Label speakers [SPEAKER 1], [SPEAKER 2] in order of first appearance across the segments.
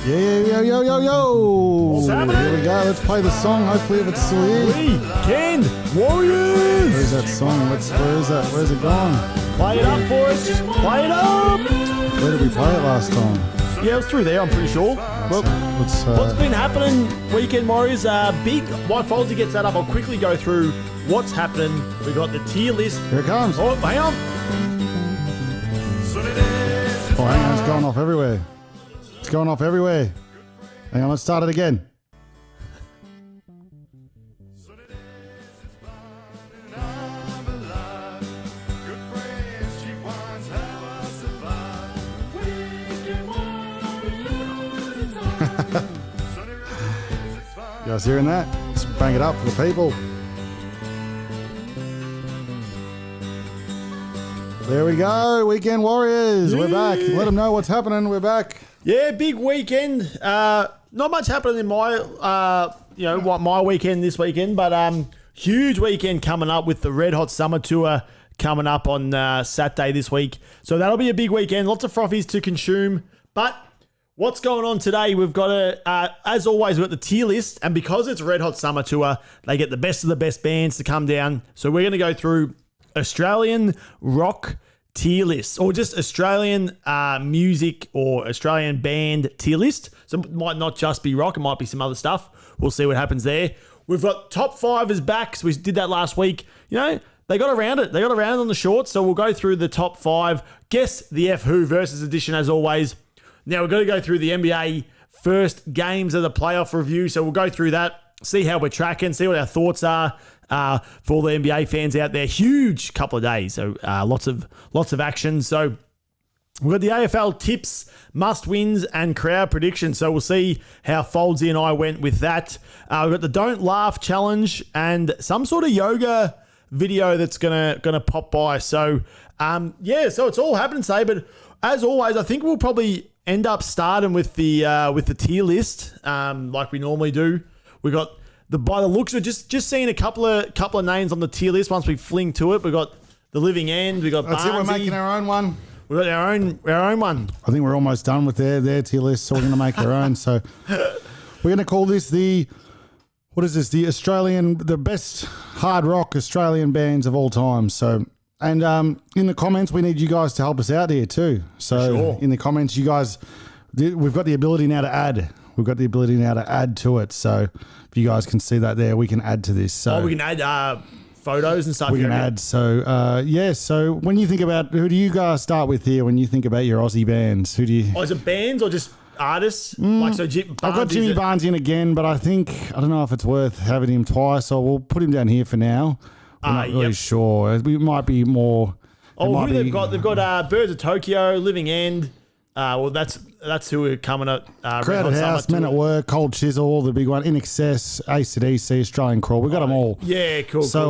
[SPEAKER 1] Yo.
[SPEAKER 2] What's happening?
[SPEAKER 1] Here we go. Let's play the song. Hopefully, if it's still here.
[SPEAKER 2] Weekend Warriors.
[SPEAKER 1] Where's that song? Where is that? Where's it gone?
[SPEAKER 2] Play it up for us. Just play it up.
[SPEAKER 1] Where did we play it last time?
[SPEAKER 2] Yeah, it was through there, I'm pretty sure. Well, what's been happening, Weekend Warriors? Big. While Folsey gets that up, I'll quickly go through what's happening. We got the tier list.
[SPEAKER 1] Here it comes.
[SPEAKER 2] Oh, hang on.
[SPEAKER 1] Oh, hang on. It's going off everywhere. It's going off everywhere. Hang on. Let's start it again. You guys hearing that? Let's bang it up for the people. There we go. Weekend Warriors. We're back. Let them know what's happening. We're back.
[SPEAKER 2] Yeah, big weekend. Not much happening in my, my weekend this weekend, but huge weekend coming up with the Red Hot Summer Tour coming up on Saturday this week. So that'll be a big weekend. Lots of frothies to consume. But what's going on today? We've got as always, we've got the tier list, and because it's Red Hot Summer Tour, they get the best of the best bands to come down. So we're going to go through Australian rock tier list, or just Australian music or Australian band tier list. So it might not just be rock, it might be some other stuff. We'll see what happens there. We've got top five is back, so we did that last week. They got around it. They got around it on the shorts, so we'll go through the top five. Guess the F Who versus edition as always. Now we've got to go through the NBA first games of the playoff review, so we'll go through that, see how we're tracking, see what our thoughts are. For all the NBA fans out there, huge couple of days, so lots of action. So we've got the AFL tips, must-wins, and crowd predictions. So we'll see how Foldsy and I went with that. We've got the Don't Laugh challenge and some sort of yoga video that's gonna pop by. So so it's all happening today. But as always, I think we'll probably end up starting with the tier list, like we normally do. We got. By the looks of it, just seeing a couple of names on the tier list. Once we fling to it, we got the Living End. We got
[SPEAKER 1] That's
[SPEAKER 2] Barnsey.
[SPEAKER 1] it. We're making our own one.
[SPEAKER 2] We got our own one.
[SPEAKER 1] I think we're almost done with their tier list, so we're going to make our own. So we're going to call this the best hard rock Australian bands of all time. So, and in the comments, we need you guys to help us out here too. So
[SPEAKER 2] sure. In
[SPEAKER 1] the comments, you guys, we've got the ability now to add. We've got the ability now to add to it. So if you guys can see that there, we can add to this. So
[SPEAKER 2] we can add photos and stuff.
[SPEAKER 1] We can add. So So when you think about, who do you guys start with here when you think about your Aussie bands? Who do you?
[SPEAKER 2] Oh, is it bands or just artists?
[SPEAKER 1] I've got Jimmy Barnes in again, but I don't know if it's worth having him twice. So we'll put him down here for now. We're not really sure. We might be more.
[SPEAKER 2] They've got Birds of Tokyo, Living End. That's who we're coming at.
[SPEAKER 1] Crowded House, Men at Work, Cold Chisel, all the big one, In Excess, AC/DC, Australian Crawl. We've got them all.
[SPEAKER 2] Yeah, cool.
[SPEAKER 1] So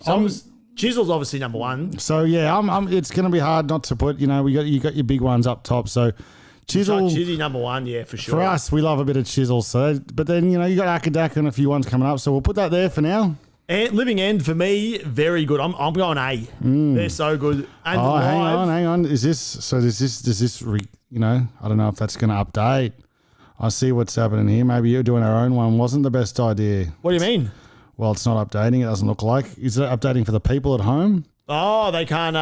[SPEAKER 2] cool. Chisel's obviously number one.
[SPEAKER 1] So yeah, it's going to be hard not to put. You got your big ones up top. So Chisel,
[SPEAKER 2] Chizzy number one, yeah, for sure.
[SPEAKER 1] For us, we love a bit of Chisel. So, but then you got Akadaka and a few ones coming up. So we'll put that there for now.
[SPEAKER 2] And Living End for me, very good. I'm going A. They're so good. And
[SPEAKER 1] hang on. Does this? I don't know if that's going to update. I see what's happening here. Maybe you're doing our own one. Wasn't the best idea.
[SPEAKER 2] What do you mean?
[SPEAKER 1] Well, it's not updating. It doesn't look like. Is it updating for the people at home?
[SPEAKER 2] Oh, they can't.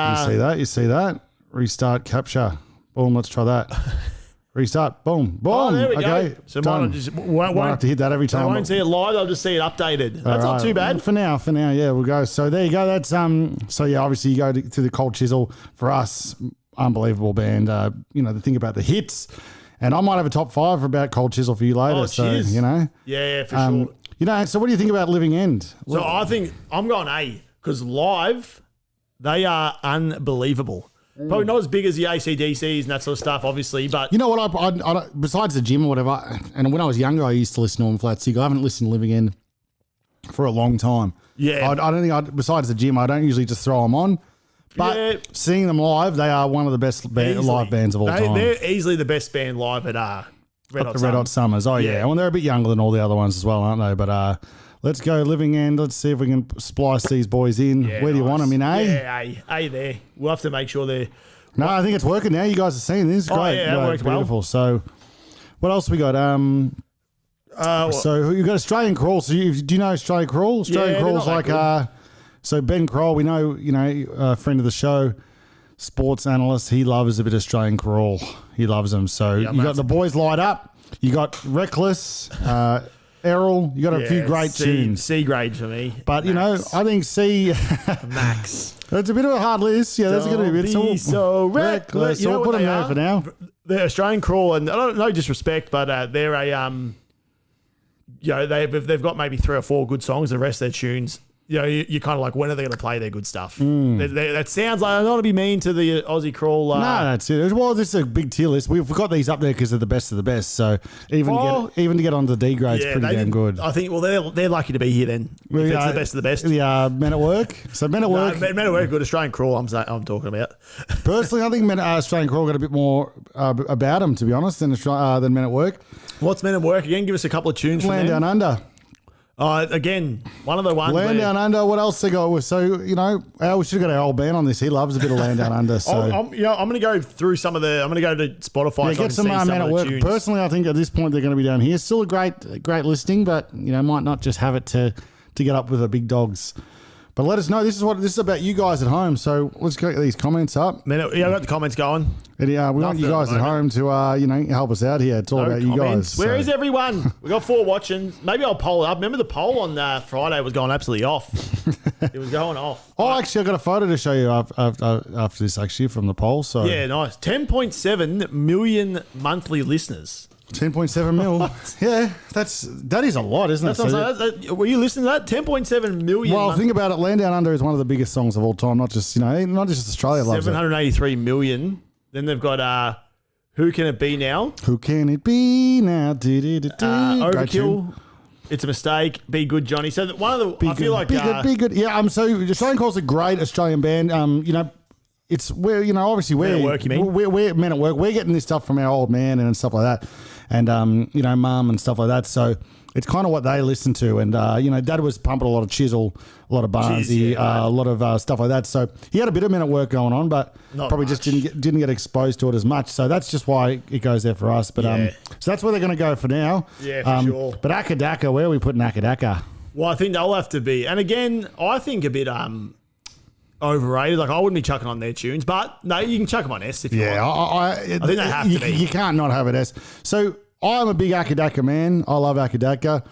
[SPEAKER 1] You see that? Restart capture. Boom. Let's try that. Restart. Boom. Boom.
[SPEAKER 2] Oh, there we
[SPEAKER 1] okay.
[SPEAKER 2] go. So
[SPEAKER 1] done.
[SPEAKER 2] Won't
[SPEAKER 1] have to hit that every time.
[SPEAKER 2] I won't see it live. I'll just see it updated. That's not too bad.
[SPEAKER 1] For now, yeah, we'll go. So there you go. That's So yeah, obviously you go to the Cold Chisel. For us, unbelievable band. The thing about the hits, and I might have a top five about Cold Chisel for you later.
[SPEAKER 2] Cheers.
[SPEAKER 1] So
[SPEAKER 2] Yeah, for sure.
[SPEAKER 1] So what do you think about Living End?
[SPEAKER 2] So I think I'm going A, because live, they are unbelievable. Probably not as big as the AC/DCs and that sort of stuff, obviously, but...
[SPEAKER 1] You know what, I besides the gym or whatever, and when I was younger, I used to listen to them flat stick. I haven't listened to Living End for a long time.
[SPEAKER 2] Yeah.
[SPEAKER 1] I don't think, besides the gym, I don't usually just throw them on. But seeing them live, they are one of the best live bands of all time.
[SPEAKER 2] They're easily the best band live at Red
[SPEAKER 1] Hot Summers. Oh, yeah. Well, they're a bit younger than all the other ones as well, aren't they? But let's go Living End. Let's see if we can splice these boys in.
[SPEAKER 2] Yeah,
[SPEAKER 1] Where do you want them in, A?
[SPEAKER 2] Yeah, A there. We'll have to make sure they're...
[SPEAKER 1] No, I think it's working now. You guys are seeing this. Great.
[SPEAKER 2] Oh, yeah, that worked
[SPEAKER 1] beautiful.
[SPEAKER 2] well.
[SPEAKER 1] So What else we got? So you got Australian Crawl. So do you know Australian Crawl? Australian Crawl's like so Ben Kroll, we know, a friend of the show, sports analyst. He loves a bit of Australian Crawl. He loves them. So you got the boys light up. You got Reckless, Errol. You got a few great tunes.
[SPEAKER 2] C grade for me.
[SPEAKER 1] But I think C
[SPEAKER 2] Max.
[SPEAKER 1] It's a bit of a hard list. Yeah, that's going to be a bit
[SPEAKER 2] so reckless.
[SPEAKER 1] So we'll put them there for now.
[SPEAKER 2] The Australian Crawl, and no disrespect, but they're a they've got maybe 3 or 4 good songs. The rest of their tunes, you're kind of like, when are they going to play their good stuff? That sounds like, I don't want to be mean to the Aussie Crawl.
[SPEAKER 1] No, that's it. Well, this is a big tier list. We've got these up there because they're the best of the best. So even to get onto the D grade's pretty damn good.
[SPEAKER 2] I think. Well, they're lucky to be here then. If it's the best of the best.
[SPEAKER 1] The Men at Work. So Men at Work.
[SPEAKER 2] Men at Work, good. Australian Crawl. I'm talking about.
[SPEAKER 1] Personally, I think Australian Crawl got a bit more about them, to be honest, than Men at Work.
[SPEAKER 2] What's Men at Work again? Give us a couple of tunes.
[SPEAKER 1] Land Down Under.
[SPEAKER 2] Again, one of the ones.
[SPEAKER 1] Land Down Under. What else they got? So we should have got our old band on this. He loves a bit of Land Down Under. So
[SPEAKER 2] I'm going to go through some of the. I'm going to go to Spotify.
[SPEAKER 1] Yeah, get some Men at Work. Tunes. Personally, I think at this point they're going to be down here. Still a great listing, but might not just have it to get up with the big dogs. But let us know. This is about you guys at home. So let's get these comments up.
[SPEAKER 2] I got the comments going.
[SPEAKER 1] And, we want you guys at home to help us out here. It's all about you guys.
[SPEAKER 2] Where is everyone? We got 4 watching. Maybe I'll poll it up. Remember the poll on Friday was going absolutely off. It was going off.
[SPEAKER 1] Actually, I got a photo to show you after this actually from the poll. So
[SPEAKER 2] yeah, nice. 10.7 million monthly listeners.
[SPEAKER 1] 10.7 mil. Yeah, that is a lot, isn't
[SPEAKER 2] it? Were you listening to that? 10.7 million.
[SPEAKER 1] Well, think about it. Land Down Under is one of the biggest songs of all time. Not just Australia loves it.
[SPEAKER 2] 783 million. Then they've got Who Can It Be Now?
[SPEAKER 1] Who Can It Be Now?
[SPEAKER 2] Overkill. It's a Mistake. Be Good, Johnny. So one of the
[SPEAKER 1] be good. Yeah. So Australian Call's a great Australian band. It's where obviously we're Men at Work. We're getting this stuff from our old man and stuff like that, and Mum and stuff like that. So it's kind of what they listen to, and Dad was pumping a lot of Chisel, a lot of Barnsey, a lot of stuff like that. So he had a bit of Men at Work going on, but probably just didn't get exposed to it as much. So that's just why it goes there for us. But so that's where they're going to go for now.
[SPEAKER 2] Yeah, for sure.
[SPEAKER 1] But Akadaka, where are we putting Akadaka?
[SPEAKER 2] Well, I think they'll have to be, and again, I think a bit overrated. Like, I wouldn't be chucking on their tunes, but no, you can chuck them on S if you want.
[SPEAKER 1] I
[SPEAKER 2] think they have to be.
[SPEAKER 1] You can't not have it S. So I'm a big Akadaka man. I love Akadaka.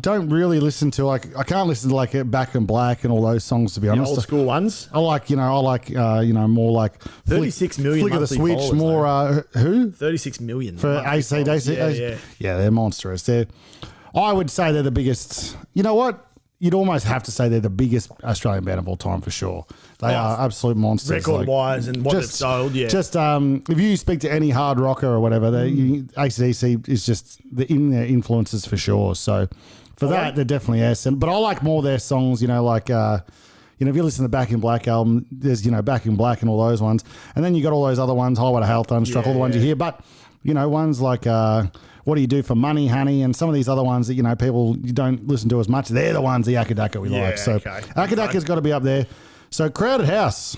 [SPEAKER 1] Don't really listen to I can't listen to Back in Black and all those songs, to be honest.
[SPEAKER 2] Old school ones.
[SPEAKER 1] I like more like
[SPEAKER 2] 36 million.
[SPEAKER 1] Flick of the Switch, more who?
[SPEAKER 2] 36 million
[SPEAKER 1] for AC. Yeah, they're monstrous. I would say they're the biggest. You know what? You'd almost have to say they're the biggest Australian band of all time for sure. They are absolute monsters.
[SPEAKER 2] Record-wise and what they've sold, yeah.
[SPEAKER 1] Just if you speak to any hard rocker or whatever, AC/DC is just in their influences for sure. So for that, they're definitely S. But I like more their songs, if you listen to the Back in Black album, there's, Back in Black and all those ones. And then you got all those other ones, Highway to Hell, Thunderstruck, all the ones you hear. But, ones like... What Do You Do for Money, Honey, and some of these other ones that people you don't listen to as much. They're the ones the Akadaka we like. So Akadaka's got to be up there. So Crowded House.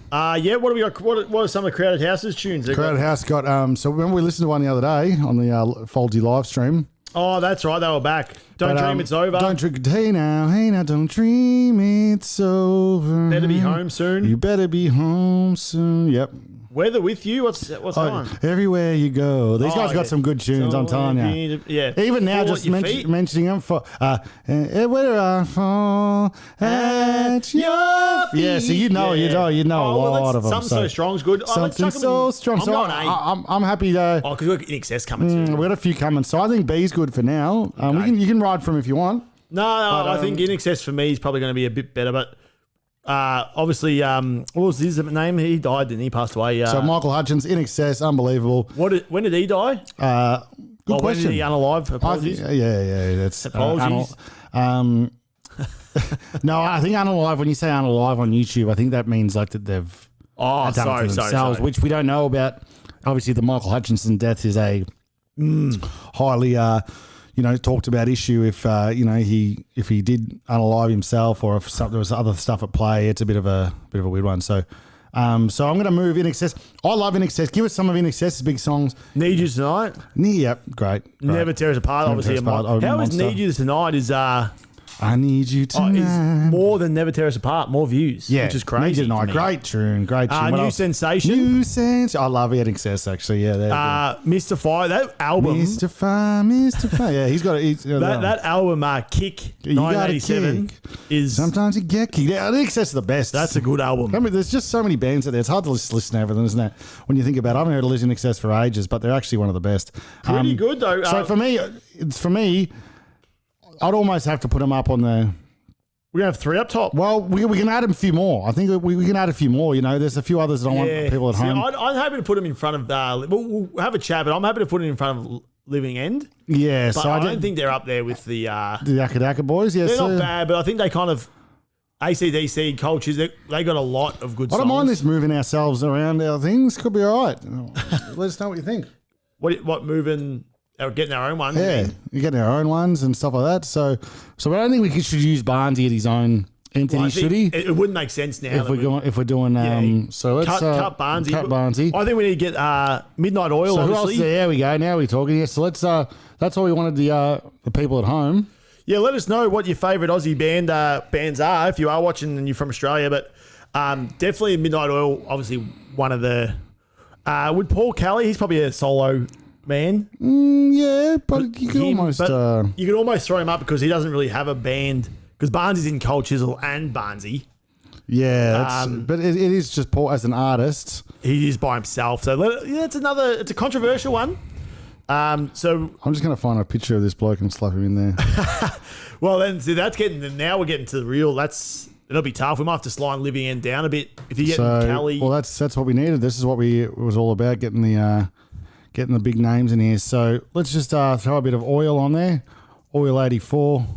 [SPEAKER 2] What do we got? What are some of Crowded House's tunes?
[SPEAKER 1] Crowded House got. So when we listened to one the other day on the Foldsy live stream.
[SPEAKER 2] Oh, that's right. They were back. Don't dream it's over.
[SPEAKER 1] Hey now, don't dream it's over.
[SPEAKER 2] Better be home soon.
[SPEAKER 1] You better be home soon. Yep.
[SPEAKER 2] Weather with you? What's on?
[SPEAKER 1] Everywhere you go. These guys got some good tunes, I'm telling you.
[SPEAKER 2] Yeah.
[SPEAKER 1] Even now, just mentioning them for where I fall at your feet. Yeah, so you know a lot of them.
[SPEAKER 2] Something so strong's good.
[SPEAKER 1] Something so strong. So I'm happy to.
[SPEAKER 2] Because we've got In Excess coming soon.
[SPEAKER 1] We've got a few coming. So I think B's good for now. You can ride from if you want.
[SPEAKER 2] No, I think In Excess for me is probably going to be a bit better, but. Obviously, what was his name? He died, didn't he? Passed away.
[SPEAKER 1] So Michael Hutchins, In Excess, unbelievable.
[SPEAKER 2] When did he die?
[SPEAKER 1] Good question.
[SPEAKER 2] When did he unalive? Apologies.
[SPEAKER 1] That's
[SPEAKER 2] apologies.
[SPEAKER 1] No, I think unalive. When you say unalive on YouTube, I think that means that they've done it for themselves, which we don't know about. Obviously, the Michael Hutchinson death is a highly. Talked about issue if he did unalive himself or if there was other stuff at play. It's a bit of a weird one. So So I'm going to move In Excess. I love In Excess. Give us some of In Excess's big songs.
[SPEAKER 2] Need You Tonight.
[SPEAKER 1] Yep, great.
[SPEAKER 2] Never Tear Us Apart,
[SPEAKER 1] Never
[SPEAKER 2] obviously.
[SPEAKER 1] Tear Us Apart,
[SPEAKER 2] How is
[SPEAKER 1] Monster.
[SPEAKER 2] Need You Tonight is
[SPEAKER 1] I Need You Tonight.
[SPEAKER 2] is more than Never Tear Us Apart, more views, which is crazy.
[SPEAKER 1] Need You
[SPEAKER 2] to
[SPEAKER 1] Tonight.
[SPEAKER 2] me.
[SPEAKER 1] Great tune. What
[SPEAKER 2] New
[SPEAKER 1] else?
[SPEAKER 2] Sensation.
[SPEAKER 1] New Sense. I love In Excess, actually. Yeah, they're good.
[SPEAKER 2] Mystify, that album.
[SPEAKER 1] Mystify. Yeah, he's got
[SPEAKER 2] That album, Kick,
[SPEAKER 1] You gotta
[SPEAKER 2] 1987,
[SPEAKER 1] kick.
[SPEAKER 2] is
[SPEAKER 1] Sometimes you get kicked. Yeah, In Excess is the best.
[SPEAKER 2] that's a good album.
[SPEAKER 1] I mean, there's just so many bands out there. It's hard to listen to everything, isn't it? When you think about it, I haven't heard of In Excess for ages, but they're actually one of the best.
[SPEAKER 2] Pretty good though.
[SPEAKER 1] So for me, I'd almost have to put them up on the.
[SPEAKER 2] We're gonna have 3 up top.
[SPEAKER 1] Well, we can add a few more. I think we can add a few more. You know, there's a few others that I want people at home.
[SPEAKER 2] I'm happy to put them in front of. We'll have a chat, but I'm happy to put it in front of Living End.
[SPEAKER 1] Yeah,
[SPEAKER 2] But
[SPEAKER 1] so
[SPEAKER 2] I don't think they're up there with the.
[SPEAKER 1] the Akadaka boys. Yeah,
[SPEAKER 2] They're not bad, but I think they kind of. AC/DC, Cultures, they got a lot of good
[SPEAKER 1] I
[SPEAKER 2] songs.
[SPEAKER 1] don't mind this moving ourselves around our things. Could be all right. Let us know what you think.
[SPEAKER 2] What moving? Or getting our own ones.
[SPEAKER 1] Yeah, you're getting our own ones and stuff like that. So I don't think we should use Barnesy at his own entity,
[SPEAKER 2] Well, I
[SPEAKER 1] should
[SPEAKER 2] think
[SPEAKER 1] he?
[SPEAKER 2] it wouldn't make sense now.
[SPEAKER 1] If we're doing. So let's
[SPEAKER 2] cut Barnesy.
[SPEAKER 1] Cut Barnesy.
[SPEAKER 2] I think we need to get Midnight Oil.
[SPEAKER 1] So who else?
[SPEAKER 2] Obviously.
[SPEAKER 1] There we go. Now we're talking. Yeah. So let's. That's all we wanted the people at home.
[SPEAKER 2] Yeah, let us know what your favourite Aussie bands are if you are watching and you're from Australia. But definitely Midnight Oil, obviously one of the. With Paul Kelly, he's probably a solo man.
[SPEAKER 1] Yeah, but you can almost.
[SPEAKER 2] You can almost throw him up because he doesn't really have a band. Because Barnes is in Cold Chisel and Barnesy.
[SPEAKER 1] Yeah, but it is just Paul as an artist.
[SPEAKER 2] He is by himself. So it's a controversial one. So
[SPEAKER 1] I'm just going to find a picture of this bloke and slap him in there.
[SPEAKER 2] well, then see now we're getting to the real. It'll be tough. We might have to slide Living End down a bit if you get Kelly.
[SPEAKER 1] Well, that's what we needed. This is what it was all about, getting the big names in here. So let's just throw a bit of oil on there. Oil 84.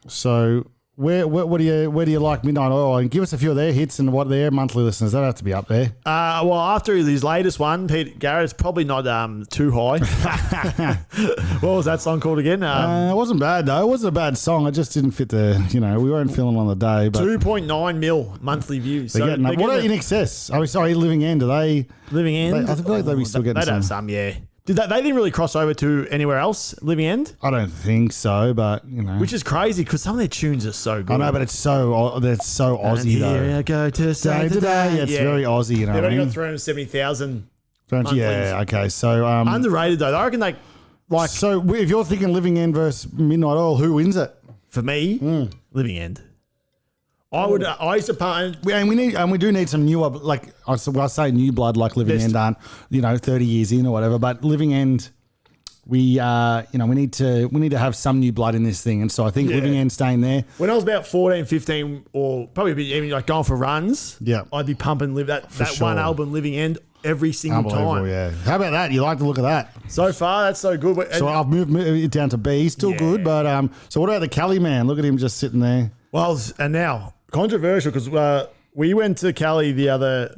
[SPEAKER 1] So where do you like Midnight Oil? And give us a few of their hits and what their monthly listeners. They have to be up there.
[SPEAKER 2] Well, after his latest one, Pete Garrett, it's probably not too high. What was that song called again?
[SPEAKER 1] It wasn't bad though. It wasn't a bad song. It just didn't fit we weren't feeling on the day. But
[SPEAKER 2] 2.9 mil monthly views.
[SPEAKER 1] They're getting up. What are In Excess? Oh, sorry, Living End. Are they
[SPEAKER 2] Living End?
[SPEAKER 1] I feel like they'd be still getting
[SPEAKER 2] They'd have some, yeah. They didn't really cross over to anywhere else, Living End?
[SPEAKER 1] I don't think so, but
[SPEAKER 2] Which is crazy because some of their tunes are so good.
[SPEAKER 1] I know, but it's so Aussie
[SPEAKER 2] here
[SPEAKER 1] though.
[SPEAKER 2] I go to say
[SPEAKER 1] Today. Yeah, it's very Aussie, you know.
[SPEAKER 2] They've
[SPEAKER 1] what I
[SPEAKER 2] only
[SPEAKER 1] mean?
[SPEAKER 2] got 370,000.
[SPEAKER 1] Yeah, okay. So
[SPEAKER 2] Underrated though. I reckon
[SPEAKER 1] So if you're thinking Living End versus Midnight Oil, who wins it?
[SPEAKER 2] for me, Living End. I used to part.
[SPEAKER 1] We do need some newer, like I say, new blood, like Living End aren't 30 years in or whatever. But Living End, we need to have some new blood in this thing, and so I think Living End staying there.
[SPEAKER 2] When I was about 14, 15, or probably even like going for runs, I'd be pumping that
[SPEAKER 1] sure.
[SPEAKER 2] one album, Living End, every single time.
[SPEAKER 1] Yeah. How about that? You like the look of that?
[SPEAKER 2] So far, that's so good.
[SPEAKER 1] So I've moved it down to B. Still good, but so what about the Cali man? Look at him just sitting there.
[SPEAKER 2] Well, and now controversial because we went to Cali the other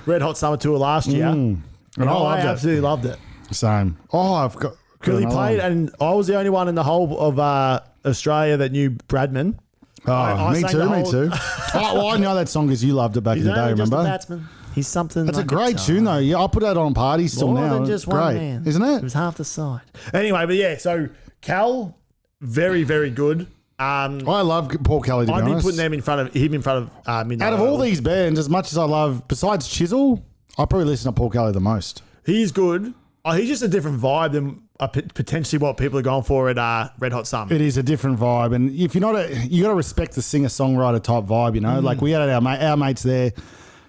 [SPEAKER 2] Red Hot Summer Tour last year, and I absolutely loved it.
[SPEAKER 1] Same. Oh, I've got.
[SPEAKER 2] Because he played, and I was the only one in the whole of Australia that knew Bradman.
[SPEAKER 1] Oh, me too. I know that song because you loved it back in the day.
[SPEAKER 2] Just
[SPEAKER 1] Remember?
[SPEAKER 2] a batsman. He's something.
[SPEAKER 1] That's
[SPEAKER 2] like
[SPEAKER 1] a great tune though. Yeah, I'll put that on parties still
[SPEAKER 2] More
[SPEAKER 1] now.
[SPEAKER 2] than just
[SPEAKER 1] great,
[SPEAKER 2] one man,
[SPEAKER 1] isn't it?
[SPEAKER 2] It was half the side. Anyway, but yeah, so Cal, very very good.
[SPEAKER 1] I love Paul Kelly. To be honest,
[SPEAKER 2] I'd be putting him in front of Midnight
[SPEAKER 1] Out of
[SPEAKER 2] Oil.
[SPEAKER 1] all these bands, as much as I love, besides Chisel, I probably listen to Paul Kelly the most.
[SPEAKER 2] He's good. He's just a different vibe than potentially what people are going for at Red Hot Summer.
[SPEAKER 1] It is a different vibe, and if you're not, you got to respect the singer-songwriter type vibe. Like we had our mates there.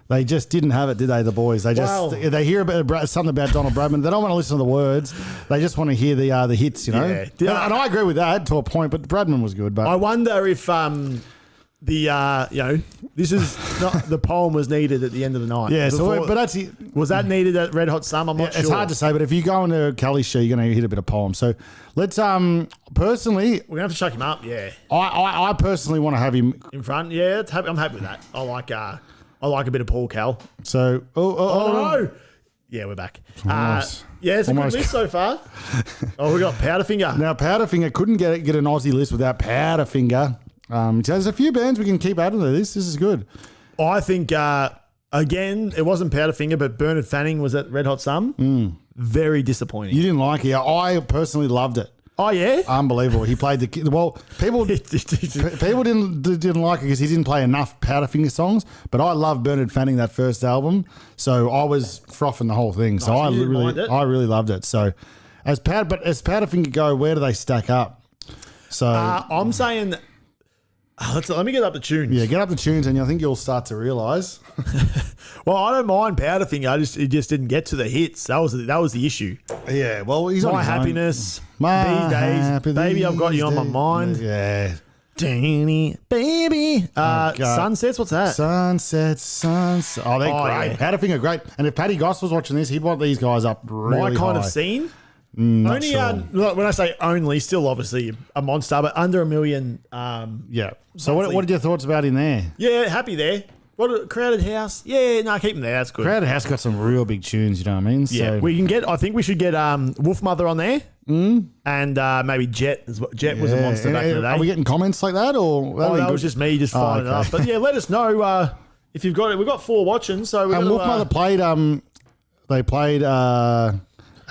[SPEAKER 1] They just didn't have it, did they? The boys. They just they hear something about Donald Bradman. They don't want to listen to the words. They just want to hear the hits. Yeah. And I agree with that to a point. But Bradman was good. But
[SPEAKER 2] I wonder if this is not the poem was needed at the end of the night.
[SPEAKER 1] Yeah.
[SPEAKER 2] Was that needed at Red Hot Summer? I'm not sure.
[SPEAKER 1] It's hard to say. But if you go into Kelly's show, you're going to hit a bit of poem. So let's personally,
[SPEAKER 2] we're gonna have to chuck him up. Yeah.
[SPEAKER 1] I personally want to have him
[SPEAKER 2] in front. Yeah. I'm happy with that. I like a bit of Paul Cal.
[SPEAKER 1] So,
[SPEAKER 2] no. Yeah, we're back.
[SPEAKER 1] Nice.
[SPEAKER 2] Yeah, it's a good list so far. We got Powderfinger.
[SPEAKER 1] Now, Powderfinger couldn't get an Aussie list without Powderfinger. So there's a few bands we can keep adding to this. This is good.
[SPEAKER 2] I think, again, it wasn't Powderfinger, but Bernard Fanning was at Red Hot Sum. Very disappointing.
[SPEAKER 1] You didn't like it. I personally loved it.
[SPEAKER 2] Oh, yeah?
[SPEAKER 1] Unbelievable. He played the well. People didn't like it because he didn't play enough Powderfinger songs. But I love Bernard Fanning, that first album, so I was frothing the whole thing. So I really loved it. So as Powderfinger go, where do they stack up? So
[SPEAKER 2] I'm saying, let me get up the tunes.
[SPEAKER 1] yeah, get up the tunes, and I think you'll start to realise.
[SPEAKER 2] Well, I don't mind Powderfinger. It just didn't get to the hits. That was the issue.
[SPEAKER 1] Yeah, well, he's on
[SPEAKER 2] My
[SPEAKER 1] his own.
[SPEAKER 2] Happiness,
[SPEAKER 1] My
[SPEAKER 2] These Days,
[SPEAKER 1] happy
[SPEAKER 2] Baby, I've Got
[SPEAKER 1] these
[SPEAKER 2] You on My
[SPEAKER 1] days.
[SPEAKER 2] Mind.
[SPEAKER 1] Yeah.
[SPEAKER 2] Danny, baby.
[SPEAKER 1] God.
[SPEAKER 2] Sunsets, what's that?
[SPEAKER 1] Sunset. Oh, they're great.
[SPEAKER 2] yeah.
[SPEAKER 1] Powderfinger, great. And if Paddy Goss was watching this, he'd want these guys up really
[SPEAKER 2] My kind
[SPEAKER 1] high.
[SPEAKER 2] of scene.
[SPEAKER 1] Not
[SPEAKER 2] Only
[SPEAKER 1] sure.
[SPEAKER 2] look, when I say only, still obviously a monster, but under 1 million.
[SPEAKER 1] Yeah. So what are your thoughts about in there?
[SPEAKER 2] Yeah, happy there. What Crowded House? Yeah, no, keep them there. That's good.
[SPEAKER 1] Crowded House got some real big tunes, you know what I mean?
[SPEAKER 2] Yeah,
[SPEAKER 1] So,
[SPEAKER 2] I think we should get Wolf Mother on there, and maybe Jet. Jet was a monster back in the day.
[SPEAKER 1] Are we getting comments like that, or
[SPEAKER 2] That was just me just firing it
[SPEAKER 1] okay.
[SPEAKER 2] up. But yeah, let us know if you've got it. We've got 4 watching, so we
[SPEAKER 1] And Wolf Mother played. They played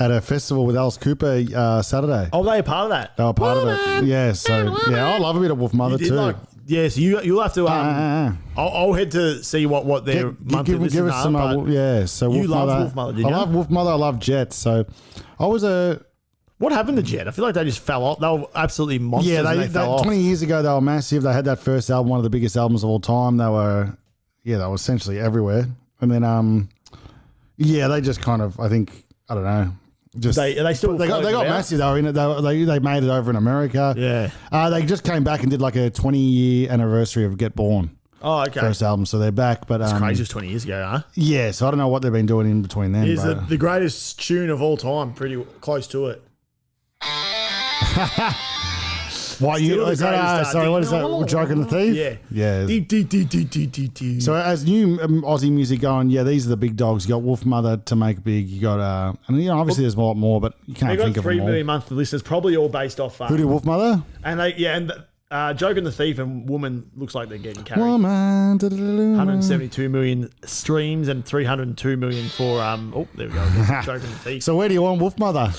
[SPEAKER 1] at a festival with Alice Cooper Saturday.
[SPEAKER 2] Oh, they a part of that?
[SPEAKER 1] They were part of it. Yeah. So yeah, I love a bit of Wolf Mother
[SPEAKER 2] You did
[SPEAKER 1] too.
[SPEAKER 2] like, yeah, so you'll have to. I'll head to see what their monthly
[SPEAKER 1] give us some. Yeah. So
[SPEAKER 2] you
[SPEAKER 1] Wolf
[SPEAKER 2] love
[SPEAKER 1] Mother.
[SPEAKER 2] Wolf Mother, didn't
[SPEAKER 1] I
[SPEAKER 2] you?
[SPEAKER 1] love Wolf Mother. I love Jet. So I was a.
[SPEAKER 2] What happened to Jet? I feel like they just fell off. They were absolutely monsters.
[SPEAKER 1] Yeah,
[SPEAKER 2] and they fell off.
[SPEAKER 1] 20 years ago they were massive. They had that first album, one of the biggest albums of all time. They were essentially everywhere. And then they just kind of, I think, I don't know. Just
[SPEAKER 2] They
[SPEAKER 1] got massive. They were in it. They made it over in America.
[SPEAKER 2] Yeah.
[SPEAKER 1] They just came back and did like a 20-year anniversary of Get Born.
[SPEAKER 2] Oh, okay.
[SPEAKER 1] First album, so they're back. But
[SPEAKER 2] It's crazy. It was 20 years ago, huh?
[SPEAKER 1] yeah, so I don't know what they've been doing in between then.
[SPEAKER 2] Is
[SPEAKER 1] but,
[SPEAKER 2] the greatest tune of all time. Pretty close to it.
[SPEAKER 1] what you
[SPEAKER 2] Still the
[SPEAKER 1] is that?
[SPEAKER 2] greatest,
[SPEAKER 1] Sorry, what is that? Joke and the Thief.
[SPEAKER 2] Yeah.
[SPEAKER 1] Yeah.
[SPEAKER 2] Dee.
[SPEAKER 1] So as new Aussie music going, yeah, these are the big dogs. You got Wolf Mother to make big. You got and obviously there's a lot more, but you can't
[SPEAKER 2] They
[SPEAKER 1] think
[SPEAKER 2] got
[SPEAKER 1] of
[SPEAKER 2] 3
[SPEAKER 1] them all.
[SPEAKER 2] million monthly listeners, probably all based off.
[SPEAKER 1] Who did Wolf Mother?
[SPEAKER 2] And Joke and the Thief and Woman looks like they're getting carried.
[SPEAKER 1] Woman.
[SPEAKER 2] 172 million streams and 302 million for there we go. Joke and the Thief.
[SPEAKER 1] So where do you want Wolf Mother?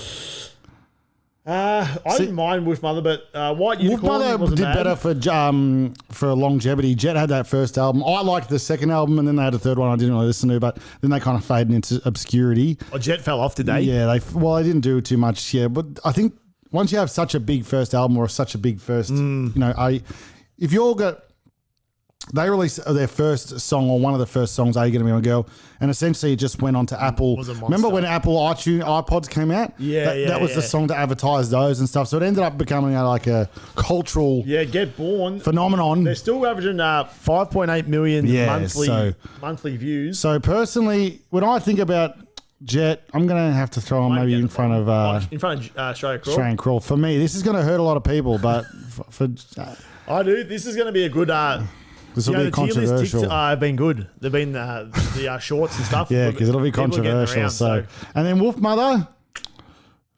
[SPEAKER 2] I didn't mind Wolf Mother, but White
[SPEAKER 1] Wolf
[SPEAKER 2] Unicorn
[SPEAKER 1] Mother
[SPEAKER 2] wasn't
[SPEAKER 1] did
[SPEAKER 2] bad.
[SPEAKER 1] better for longevity. Jet had that first album. I liked the second album, and then they had a third one I didn't really listen to, but then they kind of faded into obscurity.
[SPEAKER 2] Oh, Jet fell off today.
[SPEAKER 1] Yeah, they didn't do too much. Yeah, but I think once you have such a big first album or such a big first, if you all got. They released their first song or one of the first songs, Are You Gonna Be My Girl? And essentially it just went on to Apple.
[SPEAKER 2] Was a monster.
[SPEAKER 1] Remember when Apple iPods came out? That was the song to advertise those and stuff. So it ended up becoming like a cultural
[SPEAKER 2] Get Born.
[SPEAKER 1] phenomenon.
[SPEAKER 2] They're still averaging 5.8 million monthly views.
[SPEAKER 1] So personally, when I think about Jet, I'm going to have to throw them maybe in front of
[SPEAKER 2] Australia Crawl.
[SPEAKER 1] Australian Crawl. For me, this is going to hurt a lot of people, but for
[SPEAKER 2] I do. This is going to be a good.
[SPEAKER 1] this will be
[SPEAKER 2] the tier list
[SPEAKER 1] controversial.
[SPEAKER 2] have been good. They've been the shorts and stuff.
[SPEAKER 1] Yeah, because it'll be
[SPEAKER 2] People are getting
[SPEAKER 1] controversial.
[SPEAKER 2] around,
[SPEAKER 1] so, and then Wolf Mother.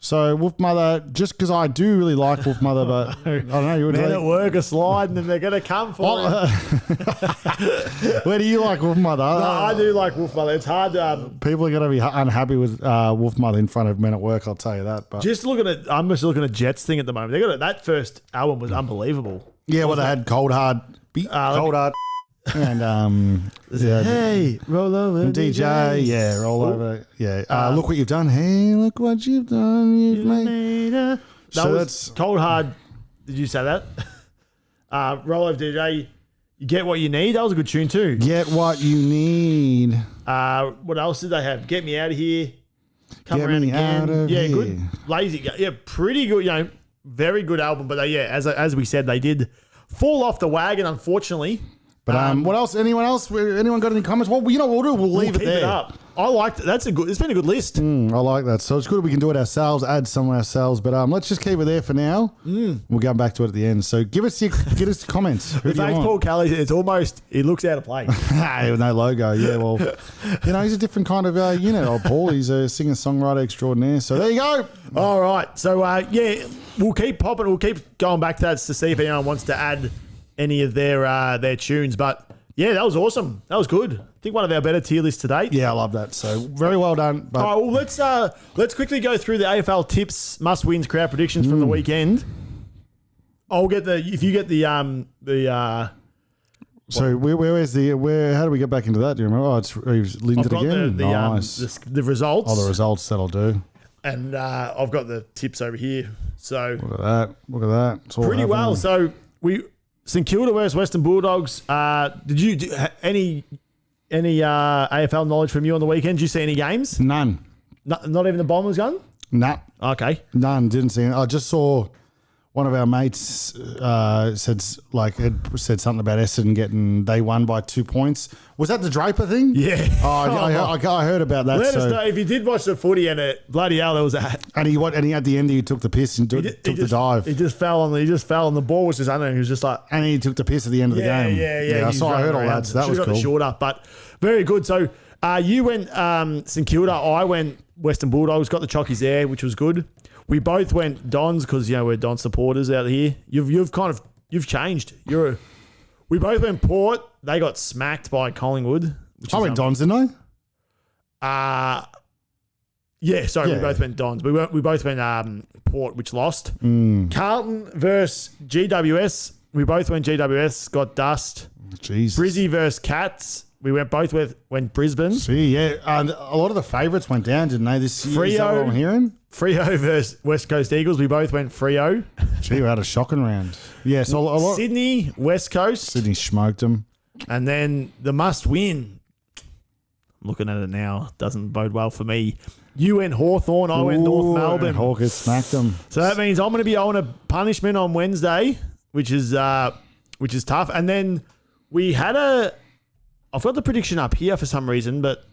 [SPEAKER 1] So Wolf Mother, just because I do really like Wolf Mother, but I don't know. You would
[SPEAKER 2] men at work are sliding and they're going to come for it.
[SPEAKER 1] Where do you like Wolf Mother?
[SPEAKER 2] No, I do like Wolf Mother. It's hard.
[SPEAKER 1] People are going to be unhappy with Wolf Mother in front of men at work. I'll tell you that. But
[SPEAKER 2] I'm just looking at Jet's thing at the moment. They got that first album was unbelievable.
[SPEAKER 1] yeah, well, they had Cold Hard, Cold Hard, and
[SPEAKER 2] Hey, roll over,
[SPEAKER 1] DJ, yeah, roll over, yeah. Look what you've done. Hey, look what you've done. You've made.
[SPEAKER 2] That
[SPEAKER 1] So
[SPEAKER 2] was
[SPEAKER 1] that's-
[SPEAKER 2] Cold Hard. Did you say that? Roll over, DJ. You get what you need. That was a good tune too.
[SPEAKER 1] Get what you need.
[SPEAKER 2] What else did they have? Get me out of here. Come
[SPEAKER 1] Get
[SPEAKER 2] around
[SPEAKER 1] me
[SPEAKER 2] again.
[SPEAKER 1] out of
[SPEAKER 2] yeah,
[SPEAKER 1] here.
[SPEAKER 2] good. Lazy. Yeah, pretty good. Very good album. But as we said, they did fall off the wagon, unfortunately.
[SPEAKER 1] But what else? Anyone else? Anyone got any comments? Well, you know what we'll do? We'll leave it
[SPEAKER 2] keep
[SPEAKER 1] there.
[SPEAKER 2] it up. I liked it. It's been a good list.
[SPEAKER 1] I like that. So it's good we can do it ourselves, add some ourselves. But let's just keep it there for now. We'll go back to it at the end. So give us the comments. Who
[SPEAKER 2] In
[SPEAKER 1] do you
[SPEAKER 2] fact,
[SPEAKER 1] want?
[SPEAKER 2] Paul Kelly, it looks out of place.
[SPEAKER 1] With no logo. Yeah, well, he's a different kind of unit. Old Paul. He's a singer-songwriter extraordinaire. So there you go.
[SPEAKER 2] All right. So, we'll keep popping. We'll keep going back to that to see if anyone wants to add any of their tunes. But yeah, that was awesome. That was good. I think one of our better tier lists to date.
[SPEAKER 1] Yeah, I love that. So very well done. But
[SPEAKER 2] All right, well, let's quickly go through the AFL tips, must wins, crowd predictions from the weekend. I'll get if you get the
[SPEAKER 1] so where? How do we get back into that? Do you remember? Oh, it's linked
[SPEAKER 2] I've
[SPEAKER 1] it
[SPEAKER 2] got
[SPEAKER 1] again. Nice.
[SPEAKER 2] the results.
[SPEAKER 1] The results that'll do.
[SPEAKER 2] And I've got the tips over here. So
[SPEAKER 1] Look at that. Look at that. It's all
[SPEAKER 2] pretty well.
[SPEAKER 1] happening.
[SPEAKER 2] So St Kilda versus Western Bulldogs. Did you do any AFL knowledge from you on the weekend? Did you see any games?
[SPEAKER 1] None.
[SPEAKER 2] Not even the Bombers gun?
[SPEAKER 1] Nah.
[SPEAKER 2] Okay.
[SPEAKER 1] None. Didn't see it. I just saw one of our mates said something about Essendon they won by 2 points. Was that the Draper thing?
[SPEAKER 2] Yeah.
[SPEAKER 1] Oh, I heard about that.
[SPEAKER 2] Let us know if you did watch the footy and bloody hell there was that.
[SPEAKER 1] And he at the end he took the piss and took the dive.
[SPEAKER 2] He just fell on the ball was just under him. He was just like,
[SPEAKER 1] and he took the piss at the end of the game.
[SPEAKER 2] Yeah.
[SPEAKER 1] I heard all that. So that was cool.
[SPEAKER 2] Shorter, but very good. So you went St Kilda. I went Western Bulldogs. Got the chockies there, which was good. We both went Dons because we're Don supporters out here. You've changed. We both went Port. They got smacked by Collingwood.
[SPEAKER 1] I went Dons, didn't
[SPEAKER 2] I? Yeah. Sorry, we both went Dons. We both went Port, which lost. Carlton versus GWS. We both went GWS. Got dust.
[SPEAKER 1] Jesus.
[SPEAKER 2] Brizzy versus Cats. We went Brisbane.
[SPEAKER 1] See, yeah. A lot of the favourites went down, didn't they? This year. Is that what I'm hearing?
[SPEAKER 2] Freo versus West Coast Eagles. We both went Freo.
[SPEAKER 1] Gee, we had a shocking round. Yeah, so a lot.
[SPEAKER 2] Sydney, West Coast.
[SPEAKER 1] Sydney smoked them.
[SPEAKER 2] And then the must win. I'm looking at it now. Doesn't bode well for me. You went Hawthorn. I went North Melbourne.
[SPEAKER 1] Hawkers smacked them.
[SPEAKER 2] So that means I'm going to be owing a punishment on Wednesday, which is tough. And then we had I've got the prediction up here for some reason, but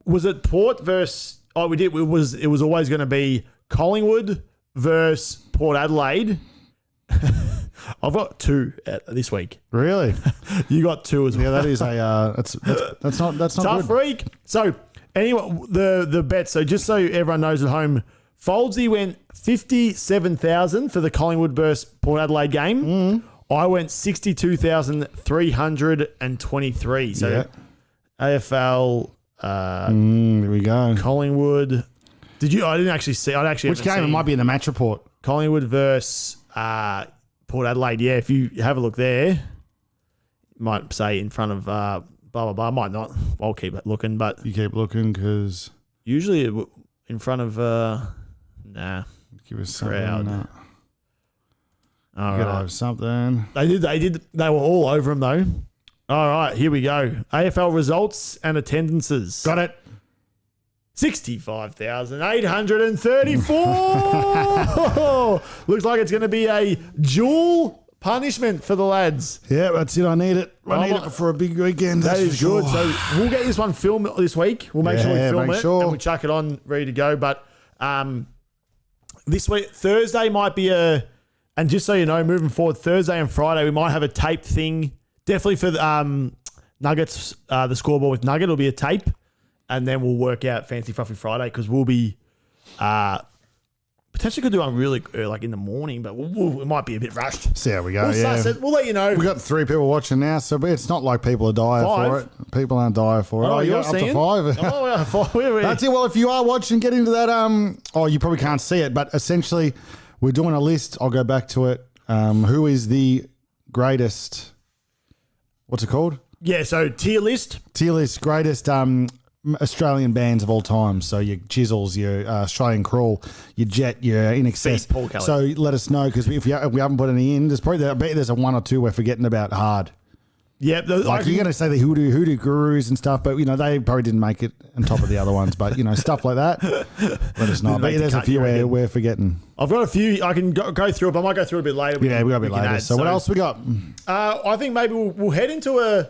[SPEAKER 2] was it Port versus? Oh, we did. It was always going to be Collingwood versus Port Adelaide. I've got two this week.
[SPEAKER 1] Really?
[SPEAKER 2] You got two as well.
[SPEAKER 1] Yeah, that is that's not
[SPEAKER 2] tough
[SPEAKER 1] good.
[SPEAKER 2] freak. So anyway, the bet. So just so everyone knows at home, Foldsy went 57,000 for the Collingwood versus Port Adelaide game. I went 62,323. So
[SPEAKER 1] yeah.
[SPEAKER 2] AFL.
[SPEAKER 1] There we go.
[SPEAKER 2] Collingwood. Did you? I didn't actually see.
[SPEAKER 1] Which game? It might be in the match report.
[SPEAKER 2] Collingwood versus Port Adelaide. Yeah, if you have a look there, it might say in front of blah blah blah. Might not. I'll keep looking, but
[SPEAKER 1] you keep looking because
[SPEAKER 2] usually in front of nah.
[SPEAKER 1] Give us
[SPEAKER 2] Crowd.
[SPEAKER 1] something.
[SPEAKER 2] All
[SPEAKER 1] Gotta
[SPEAKER 2] right.
[SPEAKER 1] have something.
[SPEAKER 2] They did. They were all over him though. All right, here we go. AFL results and attendances.
[SPEAKER 1] Got it.
[SPEAKER 2] 65,834. Looks like it's going to be a dual punishment for the lads.
[SPEAKER 1] Yeah, that's it. I need it. I need it for a big weekend.
[SPEAKER 2] That
[SPEAKER 1] That's
[SPEAKER 2] is
[SPEAKER 1] for
[SPEAKER 2] good.
[SPEAKER 1] sure.
[SPEAKER 2] So we'll get this one filmed this week. We'll make sure we film
[SPEAKER 1] make
[SPEAKER 2] it
[SPEAKER 1] sure.
[SPEAKER 2] and we chuck it on ready to go. But this week, Thursday might be and just so you know, moving forward, Thursday and Friday, we might have a taped thing. Definitely for the Nuggets, the scoreboard with Nugget, it'll be a tape. And then we'll work out Fancy Fruffy Friday because we'll be potentially could do one really like in the morning, but it might be a bit rushed.
[SPEAKER 1] See how we go.
[SPEAKER 2] We'll suss it. We'll let you know.
[SPEAKER 1] We've got 3 people watching now, so it's not like people are dire
[SPEAKER 2] 5.
[SPEAKER 1] for it. People aren't dire for it.
[SPEAKER 2] Oh,
[SPEAKER 1] you're
[SPEAKER 2] you're
[SPEAKER 1] up
[SPEAKER 2] seeing?
[SPEAKER 1] to 5.
[SPEAKER 2] Oh, yeah, 5.
[SPEAKER 1] That's it. Well, if you are watching, get into that. You probably can't see it, but essentially, we're doing a list. I'll go back to it. Who is the greatest? What's it called?
[SPEAKER 2] Yeah. So tier list.
[SPEAKER 1] Tier list greatest Australian bands of all time. So your Chisels, your Australian Crawl, your Jet, your In Excess.
[SPEAKER 2] Paul Kelly.
[SPEAKER 1] So let us know because if we haven't put any in, I bet there's a 1 or 2 we're forgetting about hard.
[SPEAKER 2] Yeah,
[SPEAKER 1] Like you're going to say the hoodoo gurus and stuff, but they probably didn't make it on top of the other ones. But stuff like that, let us know. But there's a few we're forgetting.
[SPEAKER 2] I've got a few. I can go through it, but I might go through it a bit later.
[SPEAKER 1] We got a bit later. So what else we got?
[SPEAKER 2] I think maybe we'll head into a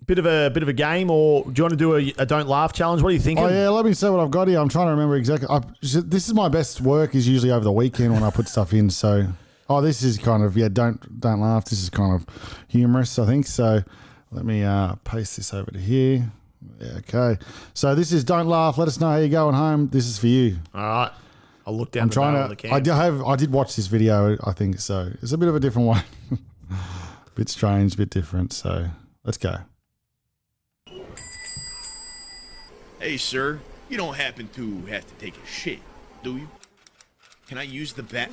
[SPEAKER 2] bit of a game, or do you want to do a don't laugh challenge? What are you thinking?
[SPEAKER 1] Oh yeah, let me see what I've got here. I'm trying to remember exactly. This is my best work is usually over the weekend when I put stuff in. So. Oh, this is kind of, don't laugh. This is kind of humorous, I think. So let me paste this over to here. Yeah, okay. So this is don't laugh. Let us know how you're going home. This is for you.
[SPEAKER 2] All right. I'll look down
[SPEAKER 1] I'm
[SPEAKER 2] the barrel
[SPEAKER 1] trying
[SPEAKER 2] of the
[SPEAKER 1] to.
[SPEAKER 2] can.
[SPEAKER 1] I did watch this video. I think so. It's a bit of a different one. Bit strange, bit different. So let's go.
[SPEAKER 3] Hey, sir, you don't happen to have to take a shit, do you? Can I use the bat?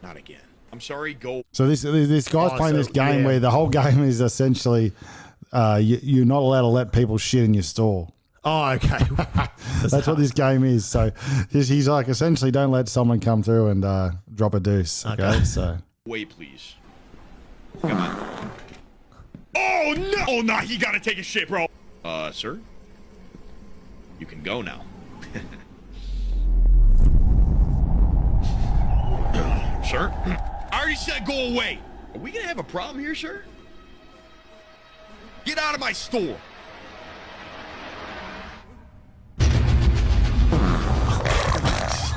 [SPEAKER 3] Not again. I'm sorry, go.
[SPEAKER 1] So this guy's playing this game
[SPEAKER 2] yeah.
[SPEAKER 1] where the whole game is essentially you're not allowed to let people shit in your store.
[SPEAKER 2] Oh, okay.
[SPEAKER 1] That's what this game is. So he's like, essentially, don't let someone come through and drop a deuce. Okay, so.
[SPEAKER 3] Wait, please. Come on. Oh, no! Oh, no, you gotta take a shit, bro. Sir? You can go now. Sir? I already said go away. Are we gonna have a problem here, sir? Get out of my store.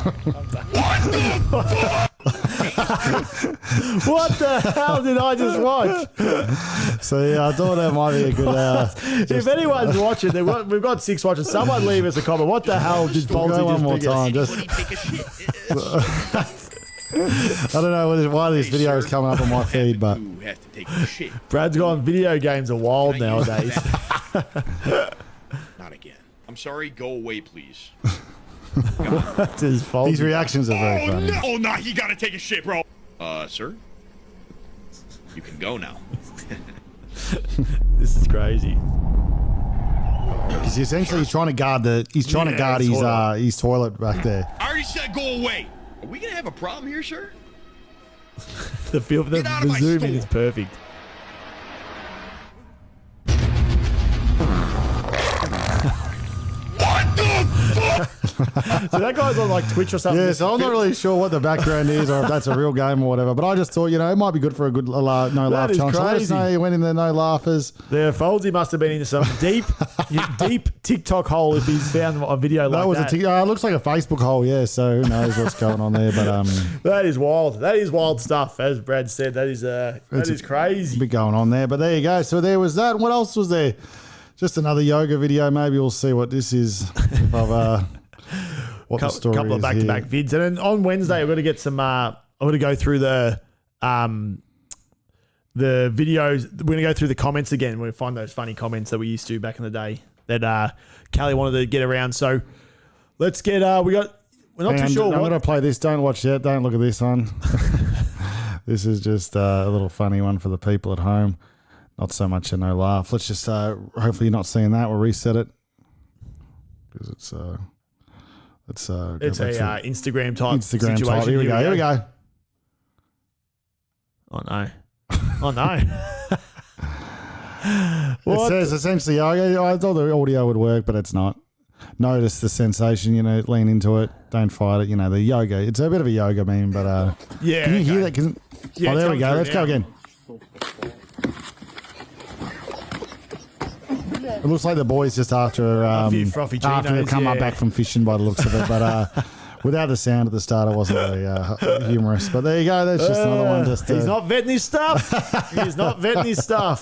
[SPEAKER 3] What the fuck?
[SPEAKER 2] What the hell did I just watch?
[SPEAKER 1] So yeah, I thought that might be a good.
[SPEAKER 2] If anyone's watching, we've got 6 watchers. Someone leave us a comment. What the hell did
[SPEAKER 1] Go
[SPEAKER 2] Bolsey
[SPEAKER 1] one
[SPEAKER 2] just
[SPEAKER 1] more
[SPEAKER 2] pick us?
[SPEAKER 1] time. Just
[SPEAKER 3] Anybody take a shit?
[SPEAKER 1] I don't know why this
[SPEAKER 3] Hey,
[SPEAKER 1] video
[SPEAKER 3] sir,
[SPEAKER 1] is coming up on my feed, but
[SPEAKER 3] you have to take a shit.
[SPEAKER 2] Brad's gone. Video games are wild
[SPEAKER 3] Can I use
[SPEAKER 2] nowadays.
[SPEAKER 3] that? Not again. I'm sorry, go away, please.
[SPEAKER 2] That's his fault.
[SPEAKER 1] these reactions are very
[SPEAKER 3] Oh,
[SPEAKER 1] funny.
[SPEAKER 3] no! Oh, no, you gotta take a shit, bro. Sir? You can go now.
[SPEAKER 2] This is crazy.
[SPEAKER 1] Because essentially he's trying to guard his
[SPEAKER 2] toilet.
[SPEAKER 1] his toilet back there.
[SPEAKER 3] I already said go away. Are we gonna have a problem here, sir?
[SPEAKER 2] The feel for the
[SPEAKER 3] Get out of my
[SPEAKER 2] zoom in
[SPEAKER 3] store.
[SPEAKER 2] is perfect.
[SPEAKER 3] What the fuck?
[SPEAKER 2] So that guy's on like Twitch or something.
[SPEAKER 1] Yeah, so I'm not really sure what the background is or if that's a real game or whatever. But I just thought, it might be good for a good no laugh
[SPEAKER 2] is
[SPEAKER 1] challenge. So let us
[SPEAKER 2] crazy.
[SPEAKER 1] know you went in there, no laughers.
[SPEAKER 2] There, Folsey must have been into some deep TikTok hole if he's found a video like
[SPEAKER 1] That was
[SPEAKER 2] that.
[SPEAKER 1] it looks like a Facebook hole, yeah. So who knows what's going on there? But
[SPEAKER 2] That is wild. That is wild stuff, as Brad said. That is crazy.
[SPEAKER 1] bit going on there. But there you go. So there was that. What else was there? Just another yoga video. Maybe we'll see what this is. If I've what the story
[SPEAKER 2] Couple of
[SPEAKER 1] is
[SPEAKER 2] back-to-back
[SPEAKER 1] here.
[SPEAKER 2] vids, and then on Wednesday we're going to get some. I'm going to go through the videos. We're going to go through the comments again. We're going to find those funny comments that we used to back in the day that Callie wanted to get around. So let's get. We're not
[SPEAKER 1] Hang
[SPEAKER 2] too
[SPEAKER 1] on,
[SPEAKER 2] sure.
[SPEAKER 1] I'm
[SPEAKER 2] What,
[SPEAKER 1] going to play this. Don't watch yet. Don't look at this one. This is just a little funny one for the people at home. Not so much a no laugh. Let's just hopefully you're not seeing that. We'll reset it because it's go
[SPEAKER 2] it's
[SPEAKER 1] back
[SPEAKER 2] a
[SPEAKER 1] to
[SPEAKER 2] Instagram type
[SPEAKER 1] Instagram
[SPEAKER 2] situation.
[SPEAKER 1] type. Here we go. Here we go.
[SPEAKER 2] Oh no! Oh no!
[SPEAKER 1] It
[SPEAKER 2] What?
[SPEAKER 1] says essentially, I thought the audio would work, but it's not. Notice the sensation, lean into it. Don't fight it. The yoga. It's a bit of a yoga meme, but
[SPEAKER 2] Yeah.
[SPEAKER 1] can you hear
[SPEAKER 2] okay.
[SPEAKER 1] that?
[SPEAKER 2] Yeah,
[SPEAKER 1] Oh,
[SPEAKER 2] it's
[SPEAKER 1] there we
[SPEAKER 2] coming
[SPEAKER 1] go.
[SPEAKER 2] through
[SPEAKER 1] Let's go
[SPEAKER 2] now.
[SPEAKER 1] again. It looks like the boys just after
[SPEAKER 2] Frothy
[SPEAKER 1] after they've
[SPEAKER 2] Ginos,
[SPEAKER 1] come
[SPEAKER 2] yeah.
[SPEAKER 1] back from fishing by the looks of it, but without the sound at the start, it wasn't really humorous. But there you go. That's just another one. Just
[SPEAKER 2] He's not vetting his stuff. He's not vetting his stuff.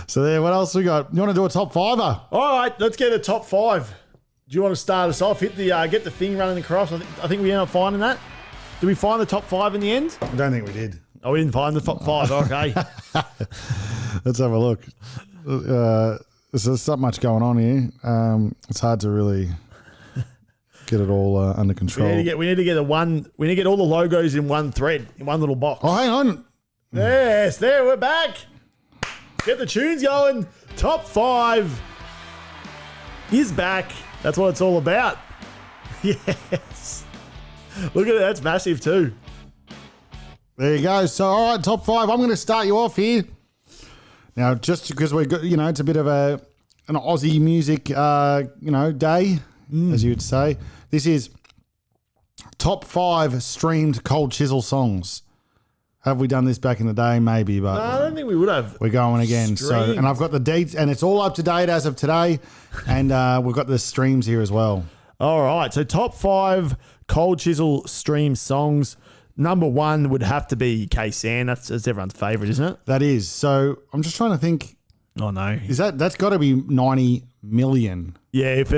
[SPEAKER 1] So there. What else we got? You want to do a top fiver?
[SPEAKER 2] All right, let's get a top 5. Do you want to start us off? Hit the get the thing running across. I think we ended up finding that. Did we find the top 5 in the end?
[SPEAKER 1] I don't think we did.
[SPEAKER 2] Oh, we didn't find the top 5. Okay.
[SPEAKER 1] Let's have a look. There's not much going on here. It's hard to really get it all under control.
[SPEAKER 2] We need to get all the logos in one thread, in one little box.
[SPEAKER 1] Oh, hang on.
[SPEAKER 2] Yes, there, we're back. Get the tunes going. Top 5 is back. That's what it's all about. Yes. Look at it. That's massive too.
[SPEAKER 1] There you go. So, all right, top 5. I'm going to start you off here. Now, just because we've got, it's a bit of an Aussie music, day, as you would say. This is top 5 streamed Cold Chisel songs. Have we done this back in the day? Maybe, but
[SPEAKER 2] No, I don't think we would have.
[SPEAKER 1] we're going again.
[SPEAKER 2] Streamed.
[SPEAKER 1] So, and I've got the dates, and it's all up to date as of today. And we've got the streams here as well.
[SPEAKER 2] All right. So top 5 Cold Chisel stream songs. Number 1 would have to be K-San. That's everyone's favourite, isn't it?
[SPEAKER 1] That is. So I'm just trying to think.
[SPEAKER 2] Oh no.
[SPEAKER 1] That's got to be 90 million.
[SPEAKER 2] Yeah, if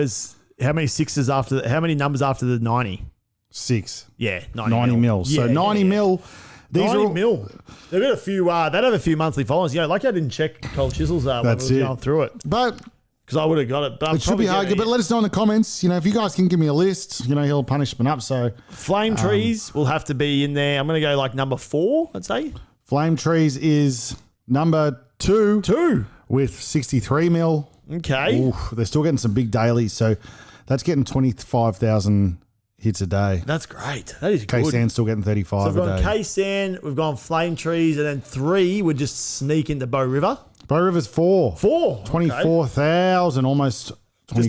[SPEAKER 2] how many sixes after? How many numbers after the 90?
[SPEAKER 1] 6.
[SPEAKER 2] Yeah,
[SPEAKER 1] 90 mil. So
[SPEAKER 2] Yeah,
[SPEAKER 1] 90 mil. These
[SPEAKER 2] 90
[SPEAKER 1] are all,
[SPEAKER 2] mil. They've got a few. They'd have a few monthly followers. Yeah, like I didn't check Cold Chisels when
[SPEAKER 1] That's
[SPEAKER 2] we were
[SPEAKER 1] it.
[SPEAKER 2] going through it
[SPEAKER 1] but
[SPEAKER 2] because I would have got it. But
[SPEAKER 1] it should be hard. But let us know in the comments. You know, if you guys can give me a list, you know, he'll punishment up. So
[SPEAKER 2] Flame Trees will have to be in there. I'm going to go like number 4. I'd say
[SPEAKER 1] Flame Trees is number 2
[SPEAKER 2] 2.
[SPEAKER 1] with 63 mil.
[SPEAKER 2] Okay.
[SPEAKER 1] Oof, they're still getting some big dailies. So that's getting 25,000 hits a day.
[SPEAKER 2] That's great. That is good.
[SPEAKER 1] K-San's still getting 35
[SPEAKER 2] So we've
[SPEAKER 1] a
[SPEAKER 2] gone
[SPEAKER 1] day.
[SPEAKER 2] K-San, we've gone Flame Trees, and then 3 would just sneak into Bow River.
[SPEAKER 1] Bow River's 4.
[SPEAKER 2] 4.
[SPEAKER 1] 24,000, almost
[SPEAKER 2] Just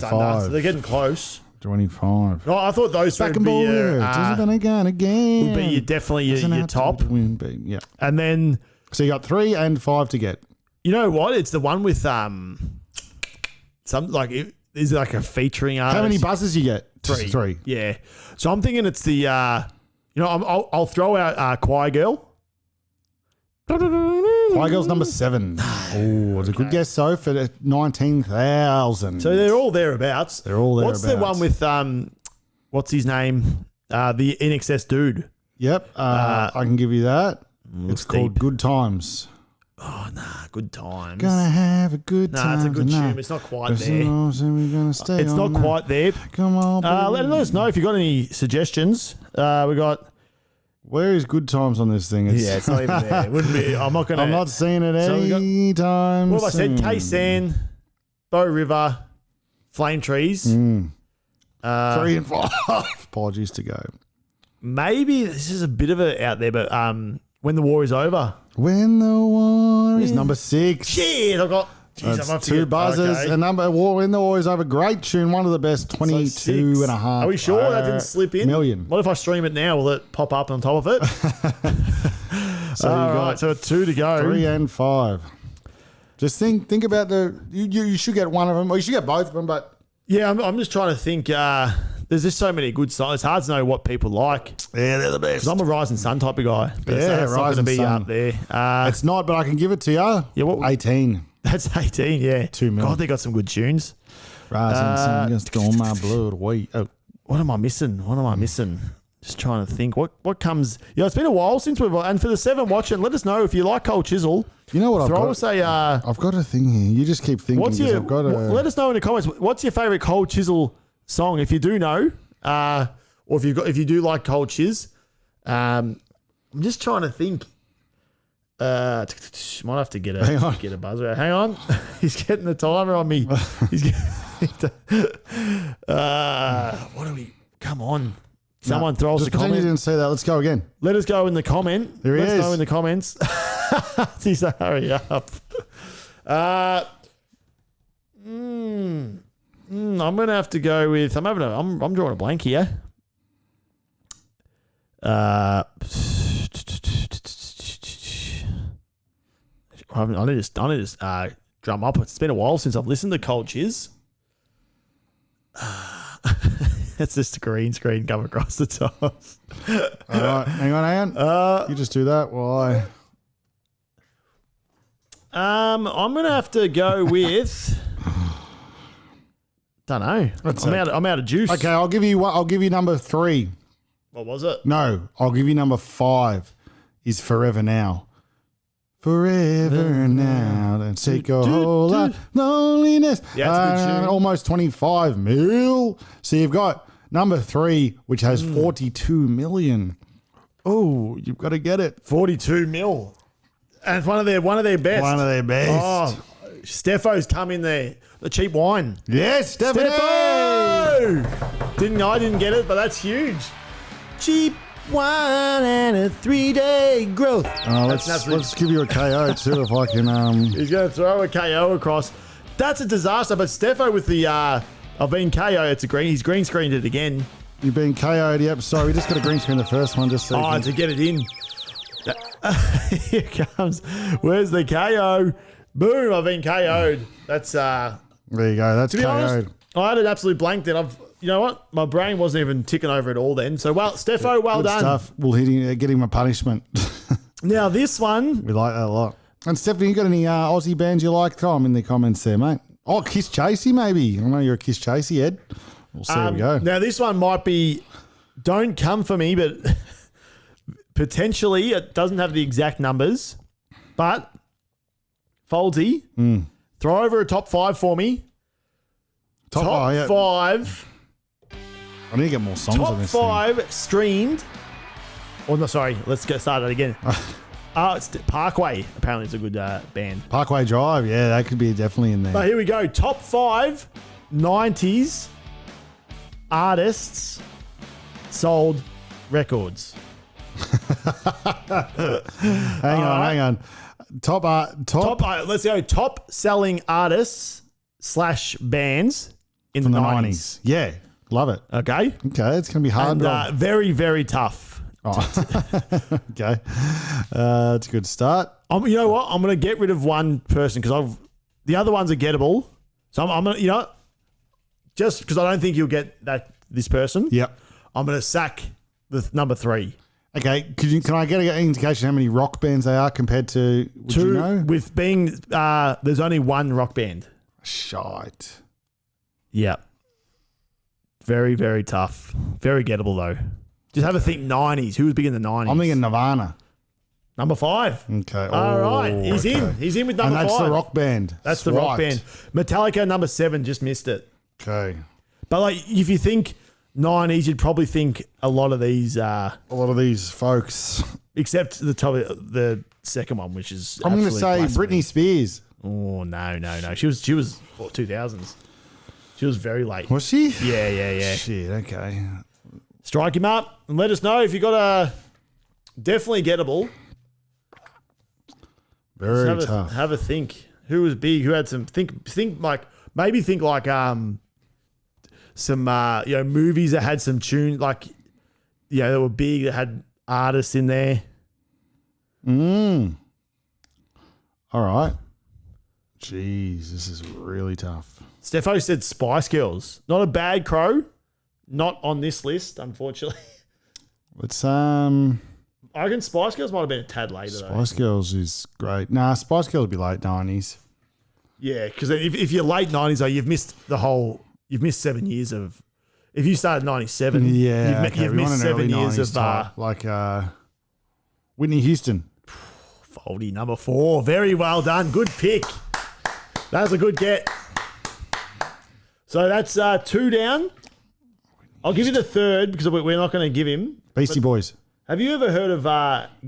[SPEAKER 2] under.
[SPEAKER 1] 25.
[SPEAKER 2] So they're getting close.
[SPEAKER 1] 25.
[SPEAKER 2] No, I thought those
[SPEAKER 1] Back
[SPEAKER 2] would
[SPEAKER 1] and
[SPEAKER 2] be
[SPEAKER 1] ball
[SPEAKER 2] your,
[SPEAKER 1] here. Just gonna go again.
[SPEAKER 2] would be your, definitely
[SPEAKER 1] Doesn't
[SPEAKER 2] your
[SPEAKER 1] have to
[SPEAKER 2] top.
[SPEAKER 1] win, but yeah.
[SPEAKER 2] And then,
[SPEAKER 1] So you got 3 and 5 to get.
[SPEAKER 2] you know what? It's the one with some like is like a featuring artist.
[SPEAKER 1] How many buzzes you get?
[SPEAKER 2] 3.
[SPEAKER 1] 3.
[SPEAKER 2] Yeah. So I'm thinking it's the I'll throw out Choir Girl.
[SPEAKER 1] Choir Girl's number 7. Oh, it's a good guess, so for 19,000.
[SPEAKER 2] So they're all thereabouts.
[SPEAKER 1] They're all
[SPEAKER 2] What's the
[SPEAKER 1] thereabouts.
[SPEAKER 2] one with what's his name? The NXS dude.
[SPEAKER 1] Yep, I can give you that. It's called
[SPEAKER 2] deep.
[SPEAKER 1] Good Times.
[SPEAKER 2] Oh nah, good times.
[SPEAKER 1] Gonna have a good
[SPEAKER 2] Nah,
[SPEAKER 1] time.
[SPEAKER 2] it's a good
[SPEAKER 1] tonight.
[SPEAKER 2] tune. It's not quite
[SPEAKER 1] It's
[SPEAKER 2] there.
[SPEAKER 1] gonna stay
[SPEAKER 2] It's not
[SPEAKER 1] on night.
[SPEAKER 2] quite there.
[SPEAKER 1] Come on,
[SPEAKER 2] Let us know if you got any suggestions. We got.
[SPEAKER 1] Where is Good Times on this thing?
[SPEAKER 2] Yeah, it's not even there. It wouldn't be. I'm not gonna.
[SPEAKER 1] I'm not seeing it
[SPEAKER 2] So we got-
[SPEAKER 1] anytime
[SPEAKER 2] What have I said?
[SPEAKER 1] soon.
[SPEAKER 2] K-San, Bow River, Flame Trees.
[SPEAKER 1] 3 and 5. Apologies to go.
[SPEAKER 2] Maybe this is a bit of a out there, but When the War Is Over.
[SPEAKER 1] When the war is number 6.
[SPEAKER 2] Shit, I got. Jeez,
[SPEAKER 1] That's
[SPEAKER 2] I might
[SPEAKER 1] 2
[SPEAKER 2] forget.
[SPEAKER 1] buzzers.
[SPEAKER 2] Okay.
[SPEAKER 1] And when the war is over, great tune. One of the best, 22
[SPEAKER 2] 6.
[SPEAKER 1] and a half.
[SPEAKER 2] Are we sure that didn't slip in?
[SPEAKER 1] Million.
[SPEAKER 2] What if I stream it now? Will it pop up on top of it?
[SPEAKER 1] So
[SPEAKER 2] All
[SPEAKER 1] you got
[SPEAKER 2] right, so 2 to go.
[SPEAKER 1] 3 and 5. Just think about you should get one of them. Or you should get both of them, but
[SPEAKER 2] Yeah, I'm just trying to think. There's just so many good songs. It's hard to know what people like.
[SPEAKER 1] yeah, they're the best.
[SPEAKER 2] Because I'm a Rising Sun type of guy. But
[SPEAKER 1] Yeah,
[SPEAKER 2] that's not going to
[SPEAKER 1] Rising
[SPEAKER 2] be
[SPEAKER 1] Sun.
[SPEAKER 2] up there.
[SPEAKER 1] It's not, but I can give it to you.
[SPEAKER 2] Yeah, what-
[SPEAKER 1] 18.
[SPEAKER 2] That's 18, yeah.
[SPEAKER 1] 2 mil.
[SPEAKER 2] God, they got some good tunes.
[SPEAKER 1] Rising sun against all my blood. Wait. Oh,
[SPEAKER 2] What am I missing? Just trying to think. What comes? Yeah, it's been a while since we've. And for the 7 watching, let us know if you like Cold Chisel.
[SPEAKER 1] you know what I've
[SPEAKER 2] Throw
[SPEAKER 1] got?
[SPEAKER 2] us a.
[SPEAKER 1] I've got a thing here. You just keep thinking.
[SPEAKER 2] What's
[SPEAKER 1] 'cause
[SPEAKER 2] your?
[SPEAKER 1] I've got
[SPEAKER 2] Let us know in the comments. What's your favorite Cold Chisel song? If you do know, or if you do like Cold Chiz, I'm just trying to think. Might have to get
[SPEAKER 1] Hang on.
[SPEAKER 2] a buzzer. Hang on, he's getting the timer on me. He's getting. What do we? Come on. Someone throw us
[SPEAKER 1] Just
[SPEAKER 2] a
[SPEAKER 1] pretend you
[SPEAKER 2] comment.
[SPEAKER 1] didn't say that. Let's go again.
[SPEAKER 2] Let us go in the comment.
[SPEAKER 1] There he
[SPEAKER 2] Let us
[SPEAKER 1] is.
[SPEAKER 2] know in the comments. He's like, hurry up. I'm gonna have to go with. I'm drawing a blank here. I need to drum up. It's been a while since I've listened to Cold Chiz. It's just a green screen come across the top.
[SPEAKER 1] All right. Hang on. You just do that while
[SPEAKER 2] I'm gonna have to go with. Don't know. I'm out of juice.
[SPEAKER 1] Okay, I'll give you one. I'll give you number 3.
[SPEAKER 2] What was it?
[SPEAKER 1] No, I'll give you number 5. Is Forever Now. Forever now. Don't take a whole lot of loneliness.
[SPEAKER 2] Yeah, it's a good tune.
[SPEAKER 1] Almost 25 mil. So you've got number 3, which has 42 million. Oh, you've got to get it.
[SPEAKER 2] 42 mil. And it's one of their best.
[SPEAKER 1] One of their best.
[SPEAKER 2] Oh, Steffo's come in there. The cheap wine.
[SPEAKER 1] Yes, Stephanie.
[SPEAKER 2] Steffo! I didn't get it, but that's huge. Cheap wine and a 3-day growth.
[SPEAKER 1] Let's give you a KO too if I can.
[SPEAKER 2] He's going to throw a KO across. That's a disaster, but Steffo with the I've been KO. He's green screened it again.
[SPEAKER 1] You've been KO'd. Yep. Sorry, we just got to green screen the first one just so. you can-
[SPEAKER 2] To get it in. Here it comes. Where's the KO? Boom, I've been KO'd. That's
[SPEAKER 1] There you go. That's
[SPEAKER 2] to be honest,
[SPEAKER 1] KO'd.
[SPEAKER 2] I had an absolute blank then. You know what? My brain wasn't even ticking over at all then. So, Steffo, well
[SPEAKER 1] Good
[SPEAKER 2] done.
[SPEAKER 1] stuff. We'll get him a punishment.
[SPEAKER 2] Now, this one,
[SPEAKER 1] We like that a lot. And Stephanie, you got any Aussie bands you like? Throw them in the comments there, mate. Oh, Kiss Chasey, maybe. I know you're a Kiss Chasey, Ed. We'll see how we go.
[SPEAKER 2] Now, this one might be, don't come for me, but potentially it doesn't have the exact numbers. But, Foldsy, throw over a top 5 for me. Top 5.
[SPEAKER 1] I need to get more songs on this
[SPEAKER 2] Top 5 streamed. Oh, no, sorry. Let's get started again. It's Parkway. Apparently, it's a good band.
[SPEAKER 1] Parkway Drive. Yeah, that could be definitely in there.
[SPEAKER 2] But here we go. Top 5 90s artists sold records.
[SPEAKER 1] Hang on.
[SPEAKER 2] Let's go. Top selling artists / bands in
[SPEAKER 1] from
[SPEAKER 2] the
[SPEAKER 1] the
[SPEAKER 2] 90s.
[SPEAKER 1] 90s. Yeah, love it.
[SPEAKER 2] Okay.
[SPEAKER 1] Okay, it's going to be hard.
[SPEAKER 2] And, very, very tough.
[SPEAKER 1] Okay. It's a good start.
[SPEAKER 2] You know what? I'm going to get rid of one person because the other ones are gettable. So I'm going to, just because I don't think you'll get this person.
[SPEAKER 1] Yep.
[SPEAKER 2] I'm going to sack the number 3.
[SPEAKER 1] Okay, can I get an indication how many rock bands they are compared to, would you know?
[SPEAKER 2] With being, there's only one rock band.
[SPEAKER 1] Shite.
[SPEAKER 2] Yeah. Very, very tough. Very gettable, though. Just have a think 90s. Who was big in the 90s?
[SPEAKER 1] I'm thinking Nirvana.
[SPEAKER 2] Number 5.
[SPEAKER 1] Okay.
[SPEAKER 2] All right. He's in. He's in with number 5.
[SPEAKER 1] And that's the rock band.
[SPEAKER 2] That's the rock band. Metallica, number 7, just missed it.
[SPEAKER 1] Okay.
[SPEAKER 2] But if you think 90s, you'd probably think a lot of these
[SPEAKER 1] A lot of these folks.
[SPEAKER 2] except the second one, which is
[SPEAKER 1] I'm going to
[SPEAKER 2] absolute
[SPEAKER 1] say
[SPEAKER 2] blasphemy.
[SPEAKER 1] Britney Spears.
[SPEAKER 2] Oh no. She was 2000s. She was very late.
[SPEAKER 1] Was she?
[SPEAKER 2] Yeah.
[SPEAKER 1] Shit, okay.
[SPEAKER 2] Strike him up and let us know if you got a definitely gettable.
[SPEAKER 1] Very tough.
[SPEAKER 2] Have a think. Who was big? Who had some think like some movies that had some tunes that were big that had artists in there.
[SPEAKER 1] All right. Jeez, this is really tough.
[SPEAKER 2] Stefo said Spice Girls. Not a bad crow. Not on this list, unfortunately.
[SPEAKER 1] Let's
[SPEAKER 2] I reckon Spice Girls might have been a tad later, though.
[SPEAKER 1] Spice Girls is great. Nah, Spice Girls would be late 90s.
[SPEAKER 2] Yeah, because if you're late 90s, though, you've missed 7 years of. If you started 97,
[SPEAKER 1] Yeah,
[SPEAKER 2] you've missed 7 years of.
[SPEAKER 1] Like Whitney Houston.
[SPEAKER 2] Foldy, number 4. Very well done. Good pick. That was a good get. So that's 2 down. I'll give you the third because we're not going to give him.
[SPEAKER 1] Beastie Boys.
[SPEAKER 2] Have you ever heard of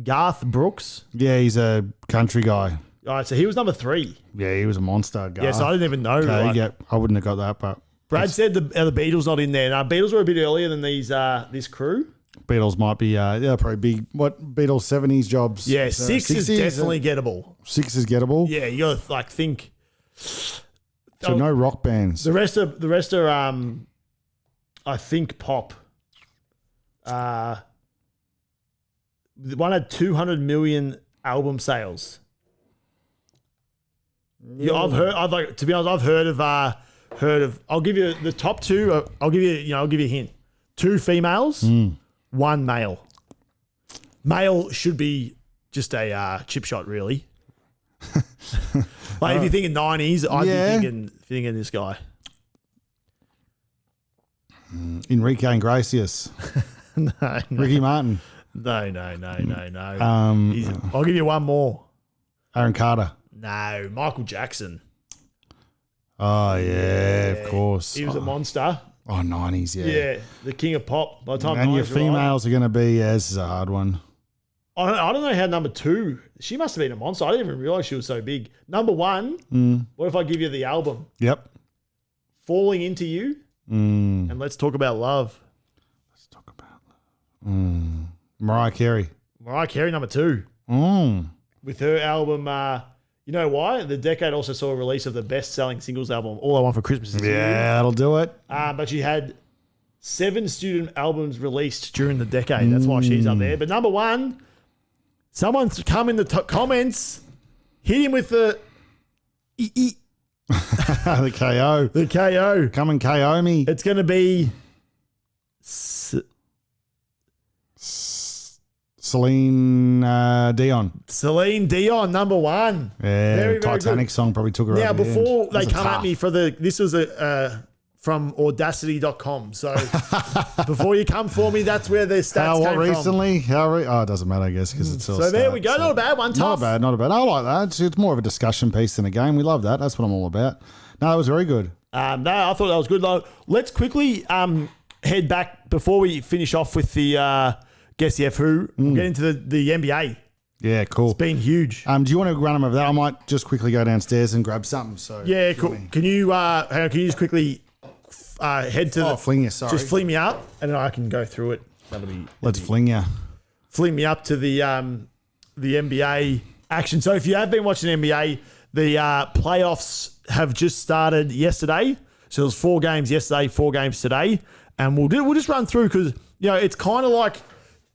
[SPEAKER 2] Garth Brooks?
[SPEAKER 1] Yeah, he's a country guy.
[SPEAKER 2] All right, so he was number 3.
[SPEAKER 1] Yeah, he was a monster guy.
[SPEAKER 2] Yeah, so I didn't even know.
[SPEAKER 1] Okay, yeah, I wouldn't have got that, but
[SPEAKER 2] Brad said the Beatles not in there. Now, Beatles were a bit earlier than this crew.
[SPEAKER 1] Beatles might be, probably be, what, Beatles 70s jobs?
[SPEAKER 2] Yeah, 6 is definitely gettable.
[SPEAKER 1] 6 is gettable?
[SPEAKER 2] Yeah, you got to think.
[SPEAKER 1] So no rock bands.
[SPEAKER 2] The rest are I think pop. One had 200 million album sales. Yeah, I've heard of. I'll give you the top 2. I'll give you a hint. 2 females, 1 male. Male should be just a chip shot, really. Like if you're thinking 90s, I'd be thinking this guy.
[SPEAKER 1] Enrique Iglesias.
[SPEAKER 2] No.
[SPEAKER 1] Ricky Martin.
[SPEAKER 2] No. I'll give you one more.
[SPEAKER 1] Aaron Carter.
[SPEAKER 2] No, Michael Jackson.
[SPEAKER 1] Oh, yeah, of course.
[SPEAKER 2] He was a monster.
[SPEAKER 1] Oh, 90s, yeah.
[SPEAKER 2] Yeah, the king of pop. By the time
[SPEAKER 1] And your
[SPEAKER 2] 90s were right.
[SPEAKER 1] females are going to be, this is a hard one.
[SPEAKER 2] I don't know how number 2. She must have been a monster. I didn't even realize she was so big. Number 1. What if I give you the album?
[SPEAKER 1] Yep.
[SPEAKER 2] Falling Into You. And Let's Talk About Love.
[SPEAKER 1] Let's talk about love. Mariah Carey.
[SPEAKER 2] Mariah Carey, number 2. With her album, you know why? The decade also saw a release of the best-selling singles album, All I Want for Christmas Is You.
[SPEAKER 1] Yeah, that'll do it.
[SPEAKER 2] But she had 7 student albums released during the decade. That's why she's up there. But number 1, someone's come in the comments, hit him with the
[SPEAKER 1] The KO.
[SPEAKER 2] the KO.
[SPEAKER 1] Come and KO me.
[SPEAKER 2] It's going to be
[SPEAKER 1] Celine Dion.
[SPEAKER 2] Celine Dion, number 1.
[SPEAKER 1] Yeah,
[SPEAKER 2] Very, very
[SPEAKER 1] Titanic
[SPEAKER 2] good.
[SPEAKER 1] song probably took her
[SPEAKER 2] Now,
[SPEAKER 1] over the end.
[SPEAKER 2] before they
[SPEAKER 1] Those are
[SPEAKER 2] come at
[SPEAKER 1] tough.
[SPEAKER 2] me for this was a from Audacity.com. So before you come for me, that's where the stats came
[SPEAKER 1] recently? It doesn't matter, I guess, because it's all
[SPEAKER 2] So there we go. Not a bad one. Tough.
[SPEAKER 1] Not a bad. I like that. It's more of a discussion piece than a game. We love that. That's what I'm all about. No, it was very good.
[SPEAKER 2] No, I thought that was good. Let's quickly head back before we finish off with the Guess the F Who. We'll get into the NBA.
[SPEAKER 1] Yeah, cool.
[SPEAKER 2] It's been huge.
[SPEAKER 1] Do you want to run them over that? I might just quickly go downstairs and grab something. So
[SPEAKER 2] yeah, cool. Can you hang on, can you just quickly head to
[SPEAKER 1] fling you, sorry.
[SPEAKER 2] Just fling me up and then I can go through it.
[SPEAKER 1] Let's fling you.
[SPEAKER 2] Fling me up to the NBA action. So if you have been watching NBA, the playoffs have just started yesterday. So there's 4 games yesterday, 4 games today, and we'll just run through because it's kind of like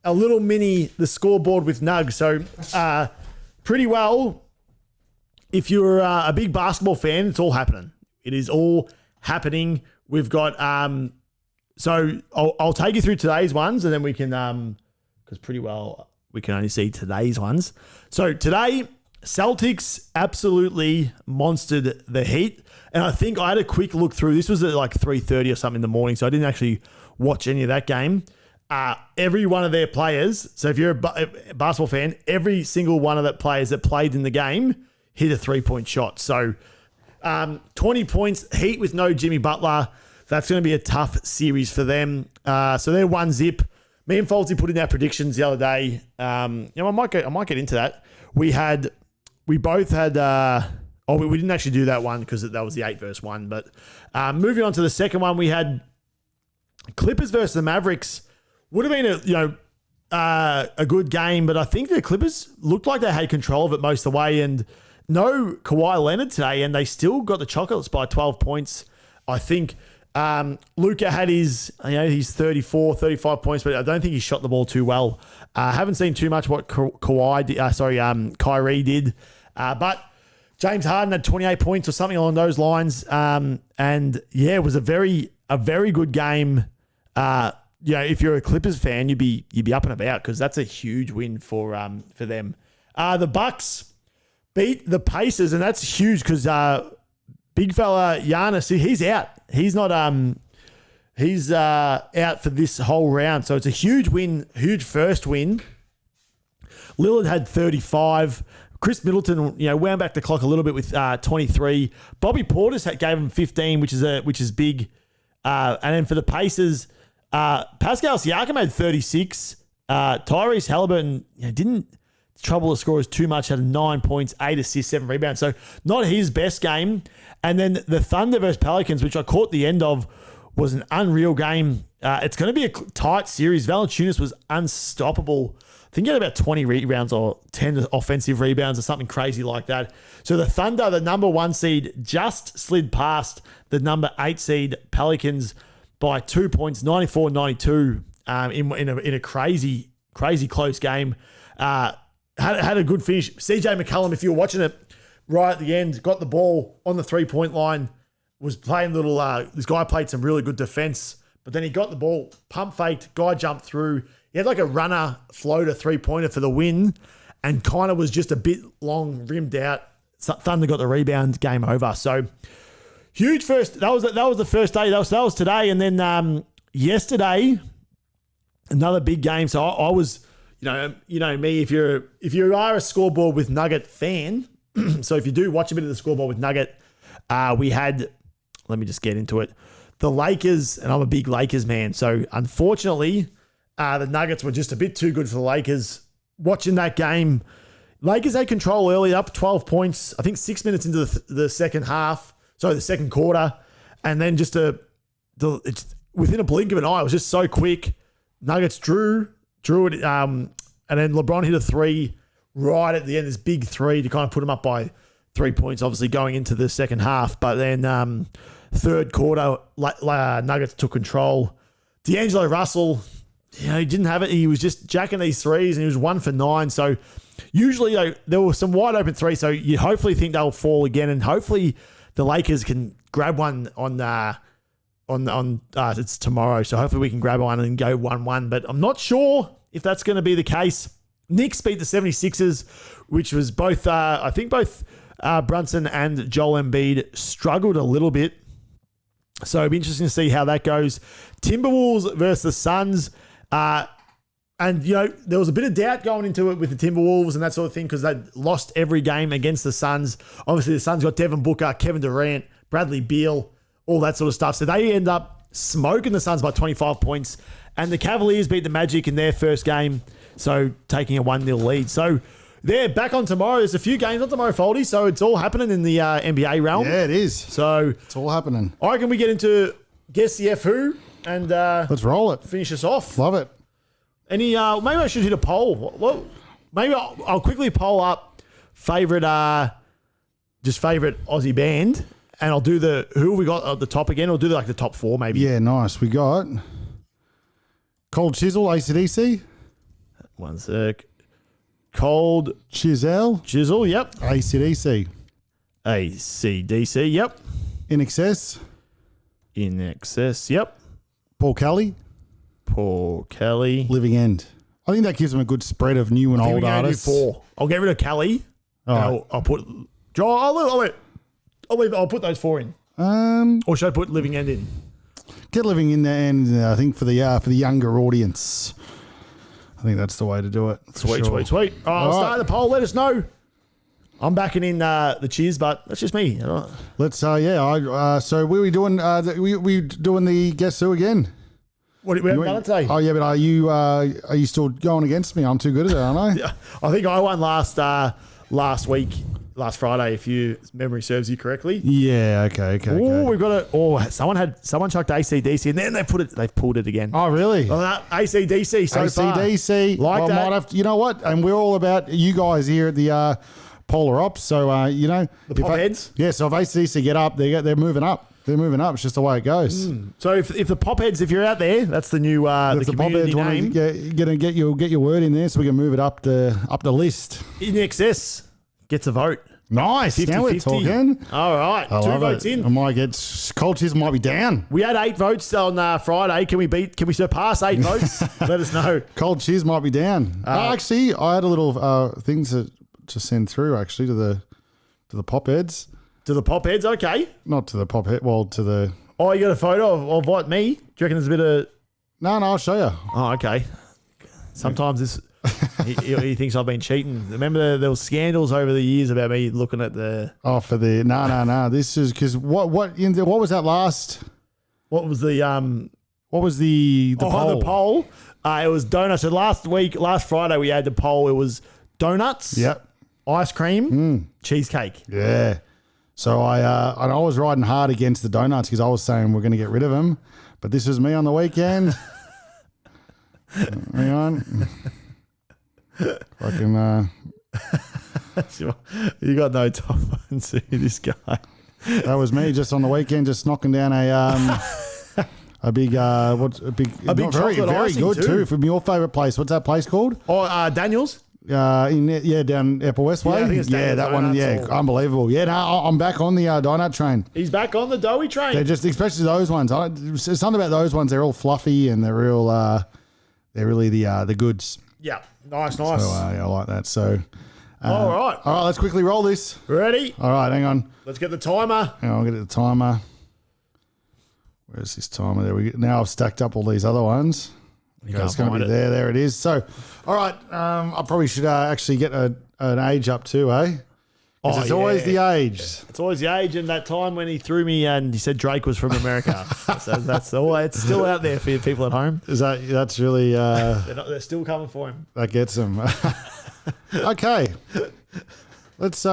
[SPEAKER 2] a little mini the scoreboard with Nug. So pretty well, if you're a big basketball fan, it's all happening. It is all happening. We've got so I'll take you through today's ones, and then we can because pretty well we can only see today's ones. So today, Celtics absolutely monstered the Heat. And I think I had a quick look through. This was at like 3:30 or something in the morning, so I didn't actually watch any of that game. Every one of their players, so if you're a basketball fan, every single one of the players that played in the game hit a 3-point shot. So 20 points, Heat with no Jimmy Butler. That's going to be a tough series for them. So they're 1-zip. Me and Folsey put in our predictions the other day. I might get into that. We both had. We didn't actually do that one because that was the 8 versus 1. But moving on to the second one, we had Clippers versus the Mavericks. Would have been a good game, but I think the Clippers looked like they had control of it most of the way. And no Kawhi Leonard today, and they still got the chocolates by 12 points. I think Luka had his 34, 35 points, but I don't think he shot the ball too well. Haven't seen too much what Kyrie did, but James Harden had 28 points or something along those lines. And yeah, it was a very good game. If you're a Clippers fan, you'd be up and about because that's a huge win for them. The Bucks beat the Pacers, and that's huge because big fella Giannis, he's out. He's not. He's out for this whole round, so it's a huge win, huge first win. Lillard had 35. Chris Middleton, wound back the clock a little bit with 23. Bobby Portis gave him 15, which is big. And then for the Pacers, Pascal Siakam had 36. Tyrese Halliburton didn't trouble the scorers too much, had 9 points, 8 assists, 7 rebounds. So not his best game. And then the Thunder versus Pelicans, which I caught the end of, was an unreal game. It's going to be a tight series. Valanciunas was unstoppable. I think he had about 20 rebounds or 10 offensive rebounds or something crazy like that. So the Thunder, the number 1 seed, just slid past the number 8 seed Pelicans by 2 points, 94-92 in a crazy close game. Had a good finish. CJ McCollum, if you were watching it right at the end, got the ball on the 3-point line, was playing this guy played some really good defense, but then he got the ball, pump faked, guy jumped through. He had like a runner floater 3-pointer for the win and kind of was just a bit long, rimmed out. Thunder got the rebound, game over. So huge first. That was the first day. That was today. And then yesterday, another big game. So I was, me, if you are a scoreboard with Nugget fan, so if you do watch a bit of the scoreboard with Nugget, we had, let me just get into it, the Lakers, and I'm a big Lakers man. So unfortunately, the Nuggets were just a bit too good for the Lakers. Watching that game, Lakers had control early, up 12 points, I think 6 minutes into the second quarter. And then just it's within a blink of an eye, it was just so quick. Nuggets drew it, and then LeBron hit a 3 right at the end, this big 3 to kind of put them up by 3 points, obviously going into the second half. But then third quarter, Nuggets took control. D'Angelo Russell, he didn't have it. He was just jacking these threes, and he was 1 for 9. So usually there were some wide open threes, so you hopefully think they'll fall again, and hopefully the Lakers can grab one on it's tomorrow. So hopefully we can grab one and go 1-1. But I'm not sure if that's going to be the case. Knicks beat the 76ers, which was both Brunson and Joel Embiid struggled a little bit. So it'll be interesting to see how that goes. Timberwolves versus the Suns. And, there was a bit of doubt going into it with the Timberwolves and that sort of thing because they lost every game against the Suns. Obviously, the Suns got Devin Booker, Kevin Durant, Bradley Beal, all that sort of stuff. So they end up smoking the Suns by 25 points. And the Cavaliers beat the Magic in their first game, so taking a 1-0 lead. So they're back on tomorrow. There's a few games on tomorrow, Foldy, so it's all happening in the NBA realm.
[SPEAKER 1] Yeah, it is.
[SPEAKER 2] So
[SPEAKER 1] It's all happening.
[SPEAKER 2] I reckon we get into Guess the F Who and
[SPEAKER 1] Let's roll it.
[SPEAKER 2] finish us off.
[SPEAKER 1] Love it.
[SPEAKER 2] Maybe I should hit a poll. Well, maybe I'll quickly poll up favorite Aussie band, and I'll do who we got at the top again. I'll do the top 4 maybe.
[SPEAKER 1] Yeah, nice. We got Cold Chisel, AC/DC.
[SPEAKER 2] One sec. Cold
[SPEAKER 1] Chisel,
[SPEAKER 2] yep.
[SPEAKER 1] AC/DC.
[SPEAKER 2] AC/DC, yep.
[SPEAKER 1] In Excess,
[SPEAKER 2] In Excess, yep.
[SPEAKER 1] Paul Kelly,
[SPEAKER 2] Paul Kelly.
[SPEAKER 1] Living End. I think that gives them a good spread of new and
[SPEAKER 2] I think
[SPEAKER 1] old
[SPEAKER 2] we're gonna do
[SPEAKER 1] artists.
[SPEAKER 2] 4. I'll get rid of Kelly.
[SPEAKER 1] All
[SPEAKER 2] and
[SPEAKER 1] right.
[SPEAKER 2] I'll put. I'll put those 4 in. Or should I put Living End in?
[SPEAKER 1] Get Living in there, and I think for the younger audience, I think that's the way to do it. for
[SPEAKER 2] Sweet.
[SPEAKER 1] sure.
[SPEAKER 2] All right, I'll
[SPEAKER 1] All
[SPEAKER 2] start the poll. Let us know. I'm backing in the Cheers, but that's just me.
[SPEAKER 1] Let's so we doing we doing the Guess Who again?
[SPEAKER 2] What we haven't done it today?
[SPEAKER 1] Oh yeah, but are you still going against me? I'm too good at it, aren't I?
[SPEAKER 2] I think I won last Friday, if your memory serves you correctly.
[SPEAKER 1] Yeah, okay.
[SPEAKER 2] Oh, we've got someone chucked AC/DC and then they've pulled it again.
[SPEAKER 1] Oh really?
[SPEAKER 2] AC/DC so far.
[SPEAKER 1] AC/DC.
[SPEAKER 2] Like
[SPEAKER 1] I
[SPEAKER 2] that.
[SPEAKER 1] might have to, you know what? And we're all about you guys here at the Polar Ops. So
[SPEAKER 2] The pop heads?
[SPEAKER 1] Yeah. So if AC/DC get up, they're moving up. They're moving up. It's just the way it goes.
[SPEAKER 2] So if the pop heads, if you're out there, that's the new
[SPEAKER 1] If
[SPEAKER 2] the community
[SPEAKER 1] want
[SPEAKER 2] name.
[SPEAKER 1] to get your word in there, so we can move it up the list.
[SPEAKER 2] In Excess gets a vote.
[SPEAKER 1] Nice. Now we're
[SPEAKER 2] 50-50.
[SPEAKER 1] talking.
[SPEAKER 2] All right,
[SPEAKER 1] I
[SPEAKER 2] 2
[SPEAKER 1] love
[SPEAKER 2] votes
[SPEAKER 1] it.
[SPEAKER 2] in.
[SPEAKER 1] I might get cultures might be down.
[SPEAKER 2] We had 8 votes on Friday. Can we surpass 8 votes? Let us know.
[SPEAKER 1] Cold cheers might be down. Actually, I had a little thing to send through actually to the pop heads.
[SPEAKER 2] To the pop heads, okay.
[SPEAKER 1] Not to the pop head. Well, to the.
[SPEAKER 2] Oh, you got a photo of what, me? Do you reckon there's a bit of...
[SPEAKER 1] No, I'll show you.
[SPEAKER 2] Oh, okay. Sometimes this... he thinks I've been cheating. Remember there was scandals over the years about me looking at the...
[SPEAKER 1] Oh, for the no. This is because what was that last?
[SPEAKER 2] What was the...
[SPEAKER 1] What was the poll?
[SPEAKER 2] The poll. It was donuts. So last Friday, we had the poll. It was donuts,
[SPEAKER 1] Yep.
[SPEAKER 2] ice cream, cheesecake.
[SPEAKER 1] Yeah. So I was riding hard against the donuts because I was saying we're going to get rid of them, but this was me on the weekend. Hang on. Fucking.
[SPEAKER 2] You got no time to see this guy.
[SPEAKER 1] That was me just on the weekend, just knocking down a big
[SPEAKER 2] big
[SPEAKER 1] very
[SPEAKER 2] chocolate icing
[SPEAKER 1] good
[SPEAKER 2] too.
[SPEAKER 1] too from your favourite place. What's that place called?
[SPEAKER 2] Oh, Daniel's.
[SPEAKER 1] Down Upper West Way.
[SPEAKER 2] I think it's Daniel's
[SPEAKER 1] that one.
[SPEAKER 2] Donuts or-
[SPEAKER 1] Unbelievable. Yeah, no, I'm back on the donut train.
[SPEAKER 2] He's back on the doughy train.
[SPEAKER 1] They're just, especially those ones. Something about those ones. They're all fluffy and they're real. They're really the goods.
[SPEAKER 2] Yeah, nice.
[SPEAKER 1] So I like that. So.
[SPEAKER 2] All right.
[SPEAKER 1] All right, let's quickly roll this.
[SPEAKER 2] Ready?
[SPEAKER 1] All right, hang on.
[SPEAKER 2] Let's get the timer.
[SPEAKER 1] I'll get the timer. Where's this timer? There we go. Now I've stacked up all these other ones. Okay, it's going to be there. There it is. So, all right. I probably should actually get an age up too, eh? 'Cause it's always the age.
[SPEAKER 2] It's always the age and that time when he threw me and he said Drake was from America. So that's all. It's still out there for you people at home.
[SPEAKER 1] That's really
[SPEAKER 2] They're still coming for him.
[SPEAKER 1] that gets them. Okay, let's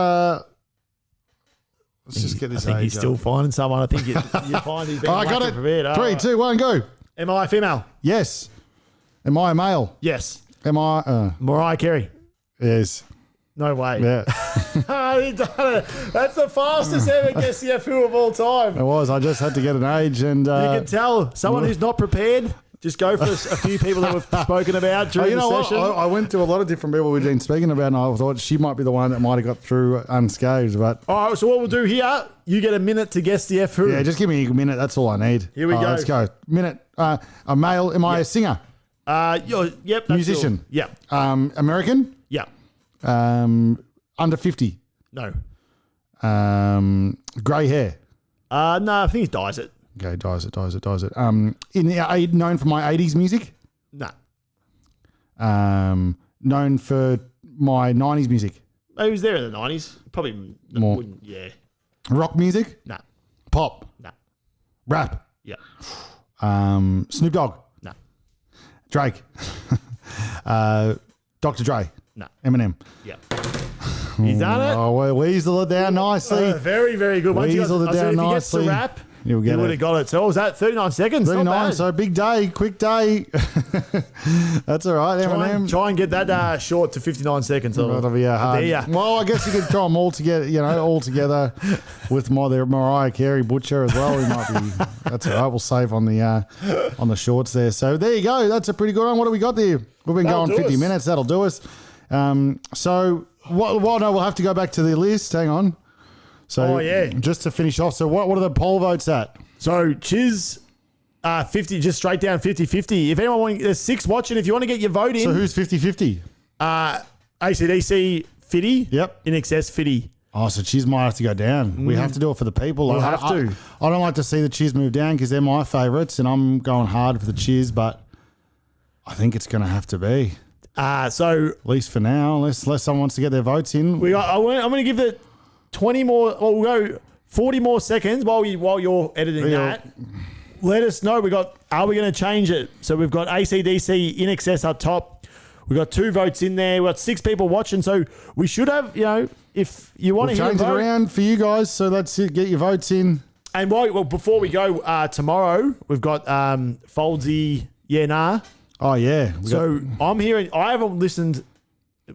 [SPEAKER 1] just get this.
[SPEAKER 2] I think
[SPEAKER 1] age
[SPEAKER 2] he's still
[SPEAKER 1] up.
[SPEAKER 2] finding someone. I think you find he's been
[SPEAKER 1] I got
[SPEAKER 2] lucky
[SPEAKER 1] it.
[SPEAKER 2] prepared. All
[SPEAKER 1] 3,
[SPEAKER 2] right.
[SPEAKER 1] 2, 1, go.
[SPEAKER 2] Am I a female?
[SPEAKER 1] Yes. Am I a male?
[SPEAKER 2] Yes.
[SPEAKER 1] Am I?
[SPEAKER 2] Mariah Carey.
[SPEAKER 1] Yes.
[SPEAKER 2] No way.
[SPEAKER 1] Yeah.
[SPEAKER 2] He done it. That's the fastest ever guess the FU of all time.
[SPEAKER 1] It was. I just had to get an age and.
[SPEAKER 2] You can tell someone who's not prepared. Just go for a few people that we've spoken about during
[SPEAKER 1] you know
[SPEAKER 2] the
[SPEAKER 1] what?
[SPEAKER 2] session.
[SPEAKER 1] I went to a lot of different people we've been speaking about, and I thought she might be the one that might have got through unscathed. But
[SPEAKER 2] All right, so what we'll do here, you get a minute to guess the F who.
[SPEAKER 1] yeah, just give me a minute. That's all I need.
[SPEAKER 2] Here we go.
[SPEAKER 1] Let's go. Minute. A male. Am I a singer?
[SPEAKER 2] Yep. That's
[SPEAKER 1] Musician.
[SPEAKER 2] Yep.
[SPEAKER 1] American.
[SPEAKER 2] Yep.
[SPEAKER 1] Under 50.
[SPEAKER 2] No.
[SPEAKER 1] Grey hair.
[SPEAKER 2] No, I think he dyes it.
[SPEAKER 1] Okay, dies it. Known for my 80s music.
[SPEAKER 2] Nah.
[SPEAKER 1] Known for my 90s music.
[SPEAKER 2] He was there in the 90s. Probably
[SPEAKER 1] More.
[SPEAKER 2] wouldn't. Yeah.
[SPEAKER 1] Rock music.
[SPEAKER 2] Nah.
[SPEAKER 1] Pop.
[SPEAKER 2] Nah.
[SPEAKER 1] Rap.
[SPEAKER 2] Yeah.
[SPEAKER 1] Snoop Dogg.
[SPEAKER 2] Nah.
[SPEAKER 1] Drake. Dr. Dre.
[SPEAKER 2] Nah.
[SPEAKER 1] Eminem.
[SPEAKER 2] Yeah. He's done it.
[SPEAKER 1] Oh, we weaseled it down nicely.
[SPEAKER 2] Very, very good. Once you
[SPEAKER 1] Weaseled it
[SPEAKER 2] I said
[SPEAKER 1] down
[SPEAKER 2] if he gets the
[SPEAKER 1] nicely.
[SPEAKER 2] rap,
[SPEAKER 1] You'll get
[SPEAKER 2] you would
[SPEAKER 1] it.
[SPEAKER 2] have got it. So what was that? 39 seconds.
[SPEAKER 1] 39,
[SPEAKER 2] Not bad.
[SPEAKER 1] so big day, quick day. That's all right, Eminem.
[SPEAKER 2] Try and get that short to 59 seconds.
[SPEAKER 1] That'll be hard.
[SPEAKER 2] There ya.
[SPEAKER 1] Well, I guess you could try them all together, all together with the Mariah Carey butcher as well. We might be. That's all right. We'll save on the shorts there. So there you go. That's a pretty good one. What do we got there? We've been
[SPEAKER 2] That'll
[SPEAKER 1] going
[SPEAKER 2] do
[SPEAKER 1] 50
[SPEAKER 2] us.
[SPEAKER 1] minutes. That'll do us. So no, we'll have to go back to the list. Hang on. So
[SPEAKER 2] Oh, yeah.
[SPEAKER 1] just to finish off. So what are the poll votes at?
[SPEAKER 2] So Chiz, 50, just straight down 50-50. If anyone there's 6 watching. If you want to get your vote in,
[SPEAKER 1] So who's 50-50?
[SPEAKER 2] ACDC Fitty.
[SPEAKER 1] Yep.
[SPEAKER 2] In excess Fitty.
[SPEAKER 1] Oh, so Chiz might have to go down. We have to do it for the people.
[SPEAKER 2] We'll
[SPEAKER 1] I
[SPEAKER 2] have to.
[SPEAKER 1] I don't like to see the Chiz move down because they're my favourites, and I'm going hard for the Chiz, but I think it's going to have to be,
[SPEAKER 2] So
[SPEAKER 1] at least for now, unless someone wants to get their votes in.
[SPEAKER 2] I'm going to give it 20 more. Or we'll go 40 more seconds while you're editing
[SPEAKER 1] Yeah.
[SPEAKER 2] that. Let us know. Are we going to change it? So we've got ACDC in excess up top. We've got 2 votes in there. We've got 6 people watching. So we should have, if you want
[SPEAKER 1] We'll
[SPEAKER 2] to hit a
[SPEAKER 1] change it
[SPEAKER 2] vote.
[SPEAKER 1] around for you guys, so let's get your votes in.
[SPEAKER 2] And before we go tomorrow, we've got Foldsy, yeah, nah.
[SPEAKER 1] Oh, yeah.
[SPEAKER 2] So I'm hearing, I haven't listened,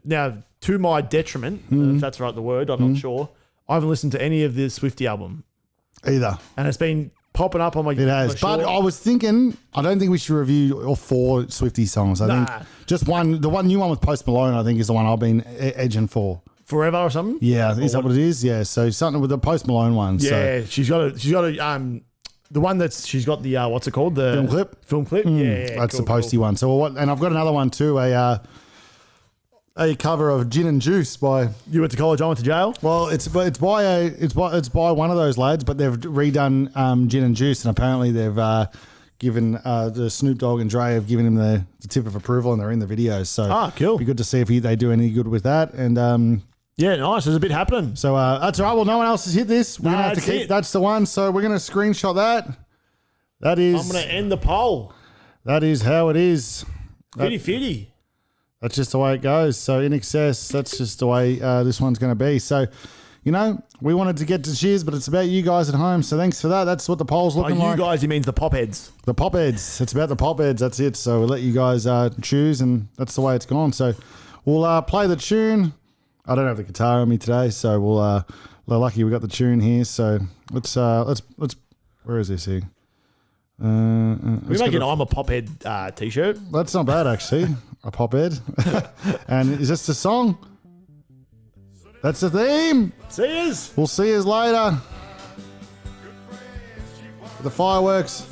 [SPEAKER 2] now to my detriment, if that's right the word, I'm not sure. I haven't listened to any of the Swiftie album.
[SPEAKER 1] Either.
[SPEAKER 2] And it's been popping up on my
[SPEAKER 1] It has.
[SPEAKER 2] my
[SPEAKER 1] But
[SPEAKER 2] short.
[SPEAKER 1] I was thinking, I don't think we should review all 4 Swiftie songs. I
[SPEAKER 2] Nah.
[SPEAKER 1] think just one, the one new one with Post Malone, I think is the one I've been edging for.
[SPEAKER 2] Forever or something?
[SPEAKER 1] Yeah, is that what it is? Yeah, so something with the Post Malone one.
[SPEAKER 2] Yeah, she's got a the one that's, she's got the, what's it called? The
[SPEAKER 1] Film clip?
[SPEAKER 2] Film clip? Yeah.
[SPEAKER 1] That's
[SPEAKER 2] cool,
[SPEAKER 1] the posty
[SPEAKER 2] cool.
[SPEAKER 1] one. So and I've got another one too, a cover of Gin and Juice by.
[SPEAKER 2] You went to college, I went to jail?
[SPEAKER 1] Well, it's by one of those lads, but they've redone Gin and Juice, and apparently they've given the Snoop Dogg and Dre have given him the tip of approval, and they're in the videos. So
[SPEAKER 2] Cool.
[SPEAKER 1] it'd be good to see if they do any good with that. And
[SPEAKER 2] Yeah, nice. There's a bit happening.
[SPEAKER 1] so that's all right. Well, no one else has hit this. We're
[SPEAKER 2] Nah,
[SPEAKER 1] gonna have to
[SPEAKER 2] that's
[SPEAKER 1] keep.
[SPEAKER 2] it.
[SPEAKER 1] That's the one. So we're gonna screenshot that. That is.
[SPEAKER 2] I'm going to end the poll.
[SPEAKER 1] That is how it is.
[SPEAKER 2] 50-50.
[SPEAKER 1] That's just the way it goes. So in excess, that's just the way this one's going to be. So, we wanted to get to Cheers, but it's about you guys at home. So thanks for that. That's what the poll's
[SPEAKER 2] Oh,
[SPEAKER 1] looking
[SPEAKER 2] you
[SPEAKER 1] like.
[SPEAKER 2] guys, he means the pop heads.
[SPEAKER 1] The pop heads. It's about the pop heads. That's it. So we'll let you guys choose, and that's the way it's gone. So we'll play the tune. I don't have the guitar on me today, so we're lucky we got the tune here. So let's where is this here?
[SPEAKER 2] We make an I'm a pop head t-shirt.
[SPEAKER 1] That's not bad, actually. A pop head. And is this the song? That's the theme.
[SPEAKER 2] See yous.
[SPEAKER 1] We'll see you later. The fireworks.